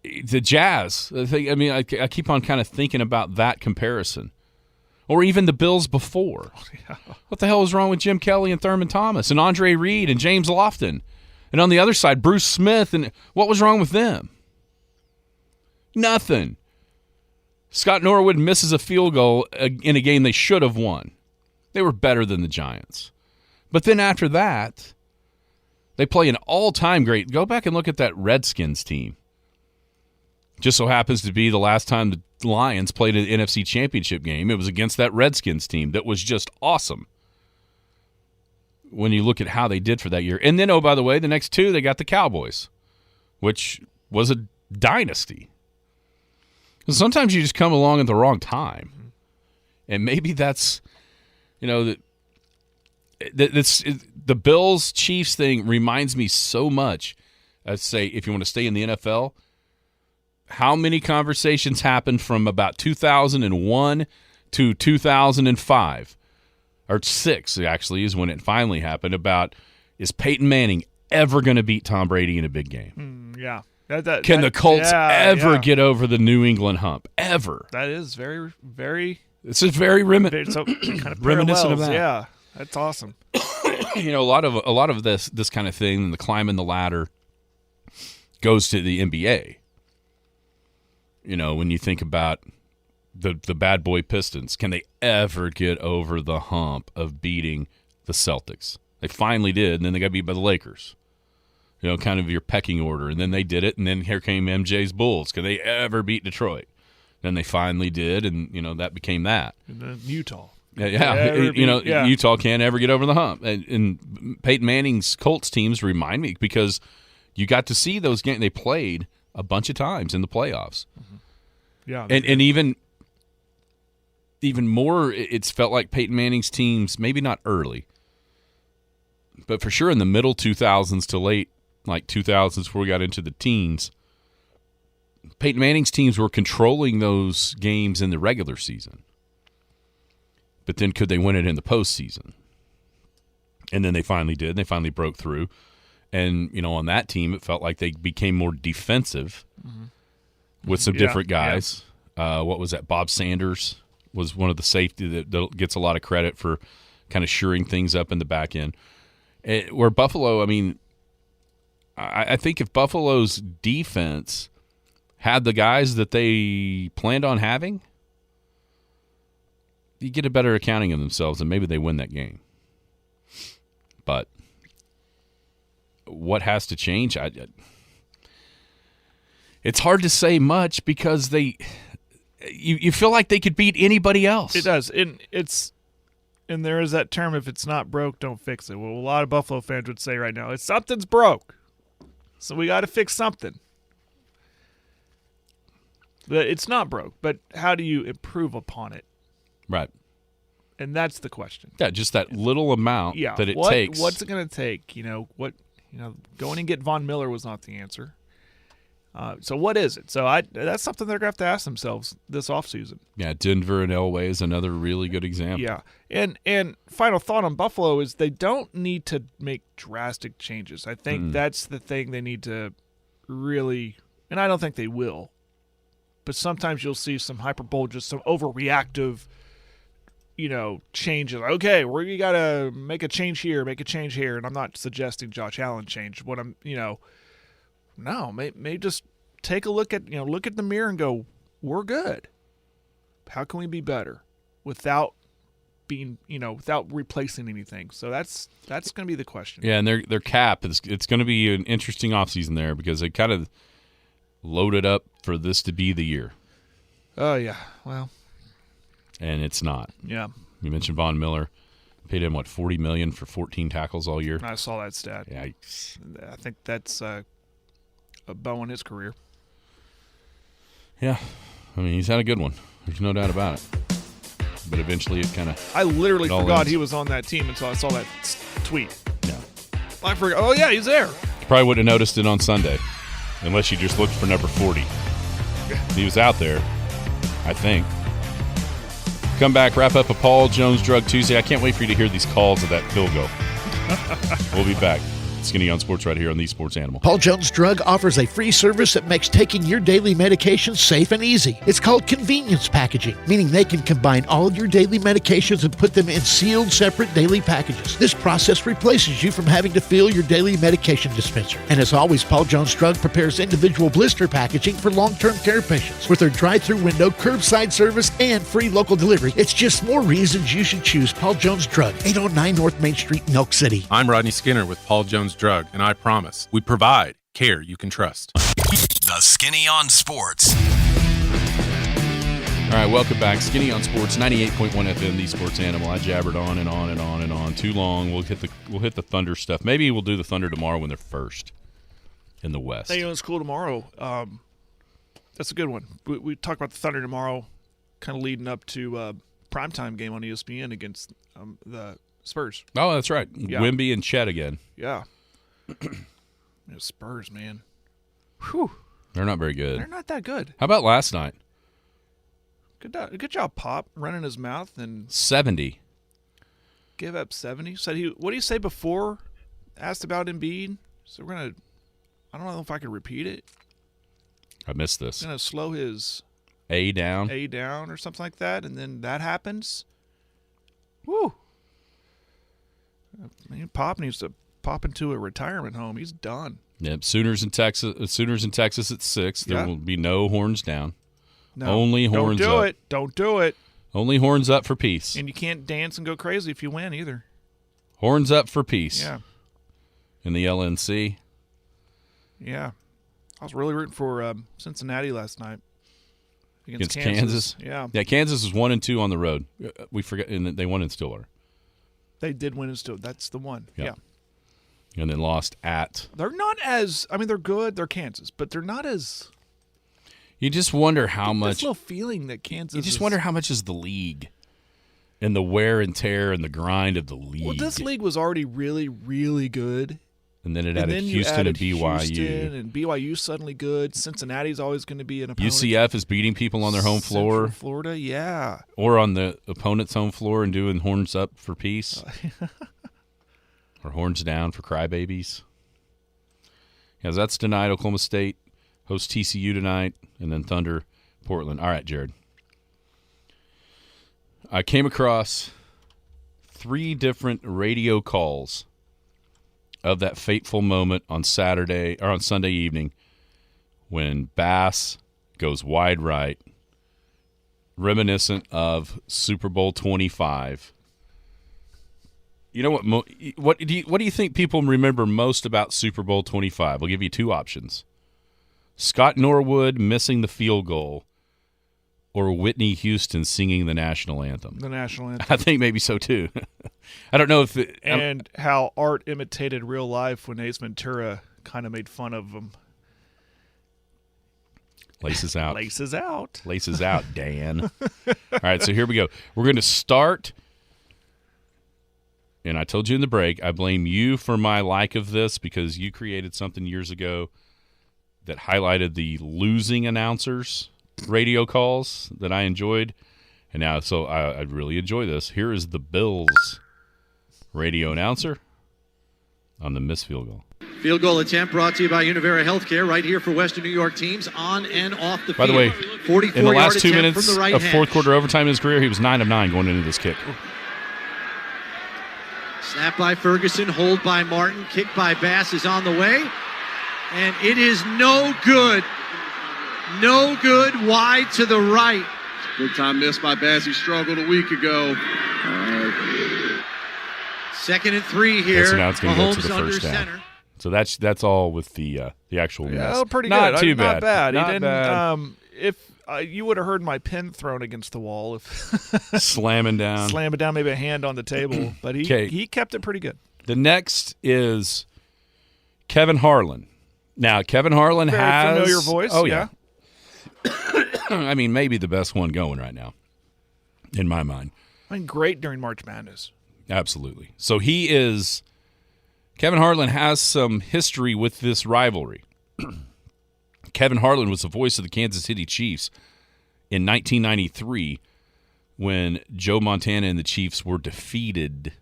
The Jazz, I keep on kind of thinking about that comparison. Or even the Bills before. Yeah. What the hell was wrong with Jim Kelly and Thurman Thomas and Andre Reed and James Lofton? And on the other side, Bruce Smith, and what was wrong with them? Nothing. Scott Norwood misses a field goal in a game they should have won. They were better than the Giants. But then after that, they play an all-time great. Go back and look at that Redskins team. Just so happens to be the last time the Lions played an NFC Championship game. It was against that Redskins team that was just awesome when you look at how they did for that year. And then, oh, by the way, the next two, they got the Cowboys, which was a dynasty. Sometimes you just come along at the wrong time. And maybe that's, the Bills-Chiefs thing reminds me so much. I'd say if you want to stay in the NFL, how many conversations happened from about 2001 to 2005, or 6 actually is when it finally happened, about is Peyton Manning ever going to beat Tom Brady in a big game? Yeah. Can the Colts ever get over the New England hump? Ever. That is very, very... This is very kind of reminiscent of that. Yeah, that's awesome. A lot of this kind of thing, the climbing the ladder, goes to the NBA. When you think about the bad boy Pistons, can they ever get over the hump of beating the Celtics? They finally did, and then they got beat by the Lakers. Kind of your pecking order, and then they did it, and then here came MJ's Bulls. Can they ever beat Detroit? Then they finally did, and that became that. And then Utah. Yeah. Utah can't ever get over the hump. And Peyton Manning's Colts teams remind me because you got to see those games. They played a bunch of times in the playoffs. Mm-hmm. Yeah. And even more, it's felt like Peyton Manning's teams, maybe not early, but for sure in the middle 2000s to late like 2000s before we got into the teens, Peyton Manning's teams were controlling those games in the regular season. But then could they win it in the postseason? And then they finally did. They finally broke through. And, on that team, it felt like they became more defensive with some different guys. Yeah. What was that? Bob Sanders was one of the safety that gets a lot of credit for kind of shoring things up in the back end. Where Buffalo, I think if Buffalo's defense had the guys that they planned on having, you get a better accounting of themselves, and maybe they win that game. But what has to change? It's hard to say much because you feel like they could beat anybody else. It does. And there is that term, if it's not broke, don't fix it. Well, a lot of Buffalo fans would say right now, something's broke. So we got to fix something. But it's not broke, but how do you improve upon it? Right. And that's the question. Yeah, just that little amount that it takes. What's it going to take? Going and get Von Miller was not the answer. So what is it? So that's something they're going to have to ask themselves this offseason. Yeah, Denver and Elway is another really good example. Yeah, and final thought on Buffalo is they don't need to make drastic changes. I think that's the thing they need to really, and I don't think they will, but sometimes you'll see some hyperbole, just some overreactive, changes. Okay, we got to make a change here, and I'm not suggesting Josh Allen change. What I'm, no, may just take a look at the mirror and go, we're good. How can we be better without being, without replacing anything? So that's going to be the question. Yeah, and their cap it's going to be an interesting offseason there because they kind of loaded up for this to be the year. Oh yeah, well, and it's not. Yeah, you mentioned Von Miller. Paid him $40 million for 14 tackles all year. I saw that stat. Yikes. I think that's a bow in his career. Yeah, he's had a good one. There's no doubt about it. But eventually it kind of... I literally forgot he was on that team until I saw that tweet. Yeah. I forgot. Oh, yeah, he's there. You probably wouldn't have noticed it on Sunday unless you just looked for number 40. He was out there, I think. Come back, wrap up a Paul Jones Drug Tuesday. I can't wait for you to hear these calls of that field goal. We'll be back. Skinny on Sports right here on the Sports Animal. Paul Jones Drug offers a free service that makes taking your daily medications safe and easy. It's called convenience packaging, meaning they can combine all of your daily medications and put them in sealed, separate daily packages. This process replaces you from having to fill your daily medication dispenser. And as always, Paul Jones Drug prepares individual blister packaging for long-term care patients. With their drive-through window, curbside service, and free local delivery, it's just more reasons you should choose Paul Jones Drug, 809 North Main Street, Milk City. I'm Rodney Skinner with Paul Jones Drug, and I promise we provide care you can trust. The Skinny on Sports. All right, welcome back. Skinny on Sports, 98.1 FM, the Sports Animal. I jabbered on and on and on and on. Too long. We'll hit the Thunder stuff. Maybe we'll do the Thunder tomorrow when they're first in the West. Hey, it's cool tomorrow. That's a good one. We talk about the Thunder tomorrow, kind of leading up to primetime game on ESPN against the Spurs. Oh, that's right. Yeah. Wemby and Chet again. Yeah. Spurs, man. Whew. They're not very good. They're not that good. How about last night? Good job, Pop, running his mouth and 70. Give up 70. Said what did he say before? Asked about Embiid. So I don't know if I could repeat it. I missed this. Gonna slow his A down or something like that, and then that happens. Woo. Man, Pop needs to pop into a retirement home. He's done. Yep. Sooners in Texas at 6. There will be no horns down. No. Only horns up. Don't do it. Only horns up for peace. And you can't dance and go crazy if you win either. Horns up for peace. Yeah. In the LNC. Yeah. I was really rooting for Cincinnati last night. Against Kansas. Yeah. Yeah, Kansas was 1-2 on the road. We forgot, and they won in Stillwater. They did win in Stillwater. That's the one. Yeah. And then lost at. They're not as. I mean, they're good. They're Kansas, but they're not as. You just wonder how much. This little feeling that Kansas. You just wonder how much is the league, and the wear and tear and the grind of the league. Well, this league was already really, really good, And then it And added then Houston and you added BYU. Houston, and BYU's suddenly good. Cincinnati's always going to be an opponent. UCF is beating people on their home floor. Central Florida, yeah. Or on the opponent's home floor and doing horns up for peace. Or horns down for crybabies. Yeah, that's tonight. Oklahoma State hosts TCU tonight, and then Thunder, Portland. All right, Jared. I came across 3 different radio calls of that fateful moment on Saturday or on Sunday evening when Bass goes wide right, reminiscent of Super Bowl 25. You know what do you think people remember most about Super Bowl 25? We'll give you 2 options. Scott Norwood missing the field goal or Whitney Houston singing the national anthem. The national anthem. I think maybe so too. I don't know if and how art imitated real life when Ace Ventura kind of made fun of him. Laces out. Laces out. Laces out, Dan. All right, so here we go. We're going to start, and I told you in the break, I blame you for my like of this because you created something years ago that highlighted the losing announcers radio calls that I enjoyed. And now, so I really enjoy this. Here is the Bills radio announcer on the missed field goal. Field goal attempt brought to you by Univera Healthcare right here for Western New York teams on and off the field. By the way, in the last 2 minutes of fourth quarter overtime in his career, he was 9 of 9 going into this kick. Snap by Ferguson, hold by Martin, kick by Bass is on the way. And it is no good. No good, wide to the right. Big time miss by Bass. He struggled a week ago. 2nd and 3 here. So now it's going to go to Mahomes the under first down. center. So that's all with the actual miss. Oh, pretty Not good. too Not bad. Not He didn't, bad. If you would have heard my pen thrown against the wall, if Slamming down. slam it down, maybe a hand on the table, but he kept it pretty good. The next is Kevin Harlan. Now, Kevin Harlan Very has familiar voice. Oh yeah. I mean, maybe the best one going right now, in my mind. I mean, great during March Madness. Absolutely. So Kevin Harlan has some history with this rivalry. Kevin Harlan was the voice of the Kansas City Chiefs in 1993 when Joe Montana and the Chiefs were defeated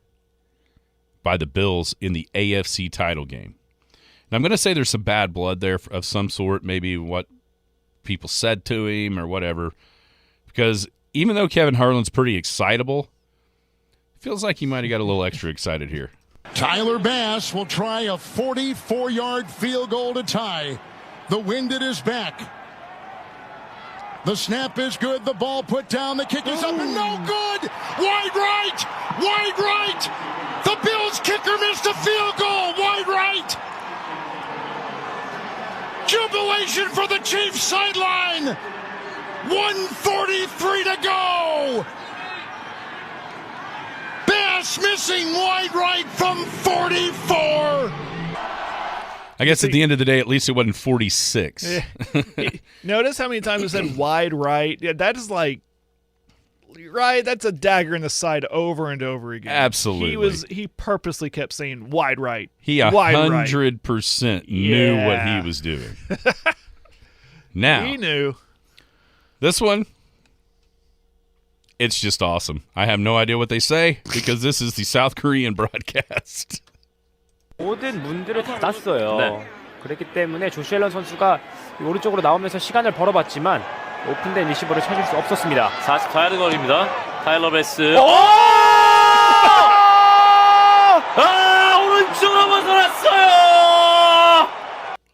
by the Bills in the AFC title game. And I'm going to say there's some bad blood there of some sort, maybe what people said to him or whatever, because even though Kevin Harlan's pretty excitable, it feels like he might have got a little extra excited here. Tyler Bass will try a 44-yard field goal to tie. The wind at his back. The snap is good. The ball put down. The kick is up and no good. Wide right. Wide right. The Bills kicker missed a field goal. Wide right. Jubilation for the Chiefs sideline. 1:43 to go. Bass missing wide right from 44. I guess at the end of the day, at least it wasn't 46. Notice how many times it said wide right? Yeah, that is like, right, that's a dagger in the side over and over again. Absolutely. He purposely kept saying wide right. He 100% knew what he was doing. Now, he knew. This one, it's just awesome. I have no idea what they say because this is the South Korean broadcast. 모든 문들을 닫았어요. 네. 그렇기 때문에 조시 앨런 선수가 오른쪽으로 나오면서 시간을 벌어봤지만 오픈된 리시버를 찾을 수 없었습니다. 44야드 거리입니다. 타일러 베스. 오른쪽으로 벗어났어요.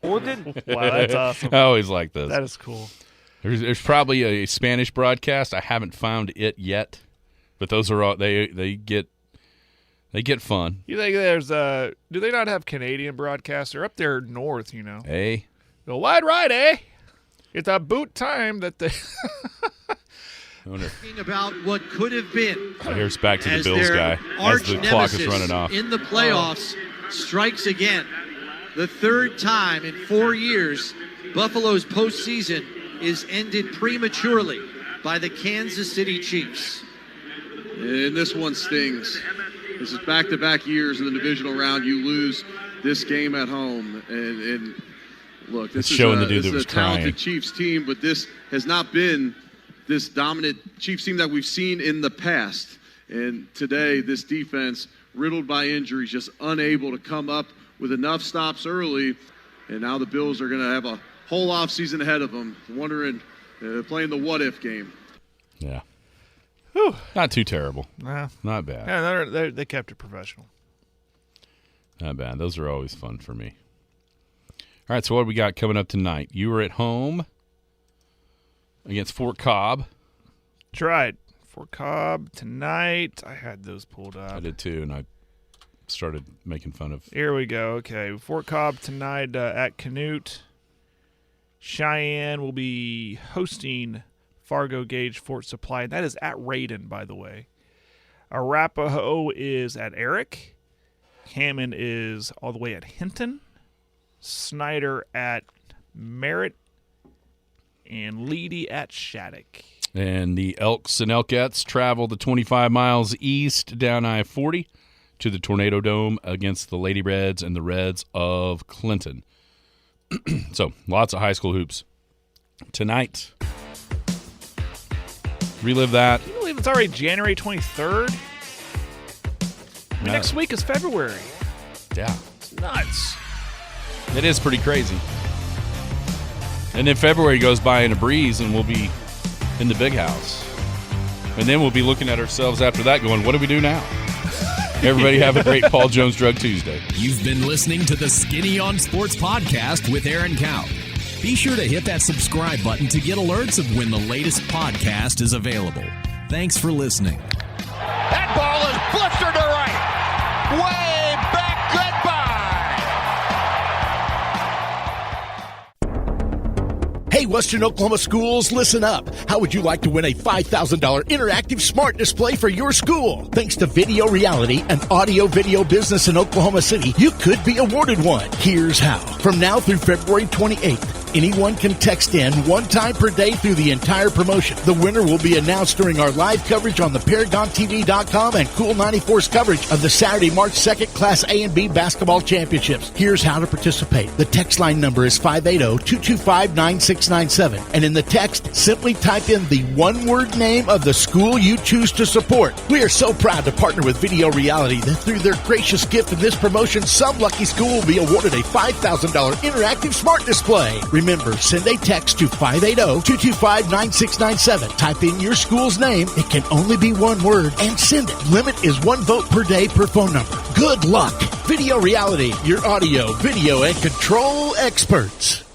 모든 Wow, that's awesome. I always like this. That is cool. There's probably a Spanish broadcast. I haven't found it yet, but those are all they get fun. You think there's do they not have Canadian broadcasts? They're up there north, you know. Hey. Go wide right, eh? It's about time that they Talking about what could have been. Here's back to the as Bills their guy as arch the clock is nemesis running off. in the playoffs strikes again. The third time in 4 years, Buffalo's postseason is ended prematurely by the Kansas City Chiefs. And this one stings. This is back-to-back years in the divisional round. You lose this game at home. And look, this is a talented Chiefs team, but this has not been this dominant Chiefs team that we've seen in the past. And today, this defense, riddled by injuries, just unable to come up with enough stops early. And now the Bills are going to have a whole offseason ahead of them, wondering, playing the what-if game. Yeah. Whew. Not too terrible. Nah. Not bad. Yeah, they kept it professional. Not bad. Those are always fun for me. All right, so what do we got coming up tonight? You were at home against Fort Cobb. Tried. Fort Cobb tonight. I had those pulled up. I did too, and I started making fun of. Here we go. Okay, Fort Cobb tonight at Canute. Cheyenne will be hosting Fargo Gage Fort Supply. That is at Raiden, by the way. Arapahoe is at Eric. Hammond is all the way at Hinton. Snyder at Merritt. And Leedy at Shattuck. And the Elks and Elkettes travel the 25 miles east down I-40 to the Tornado Dome against the Lady Reds and the Reds of Clinton. So, lots of high school hoops. Tonight, relive that. Can you believe it's already January 23rd? Next week is February. Yeah. It's nuts. It is pretty crazy. And then February goes by in a breeze, and we'll be in the big house. And then we'll be looking at ourselves after that going, what do we do now? Everybody have a great Paul Jones Drug Tuesday. You've been listening to the Skinny on Sports podcast with Aaron Cow. Be sure to hit that subscribe button to get alerts of when the latest podcast is available. Thanks for listening. That ball is blistered to right. Way back. Goodbye. Hey, Western Oklahoma schools, listen up. How would you like to win a $5,000 interactive smart display for your school? Thanks to Video Reality, an audio-video business in Oklahoma City, you could be awarded one. Here's how. From now through February 28th, anyone can text in one time per day through the entire promotion. The winner will be announced during our live coverage on the ParagonTV.com and Cool 94's coverage of the Saturday, March 2nd Class A and B basketball championships. Here's how to participate. The text line number is 580-225-9697. And in the text, simply type in the one-word name of the school you choose to support. We are so proud to partner with Video Reality that through their gracious gift in this promotion, some lucky school will be awarded a $5,000 interactive smart display. Remember, send a text to 580-225-9697. Type in your school's name. It can only be one word, and send it. Limit is one vote per day per phone number. Good luck. Video Reality, your audio, video, and control experts.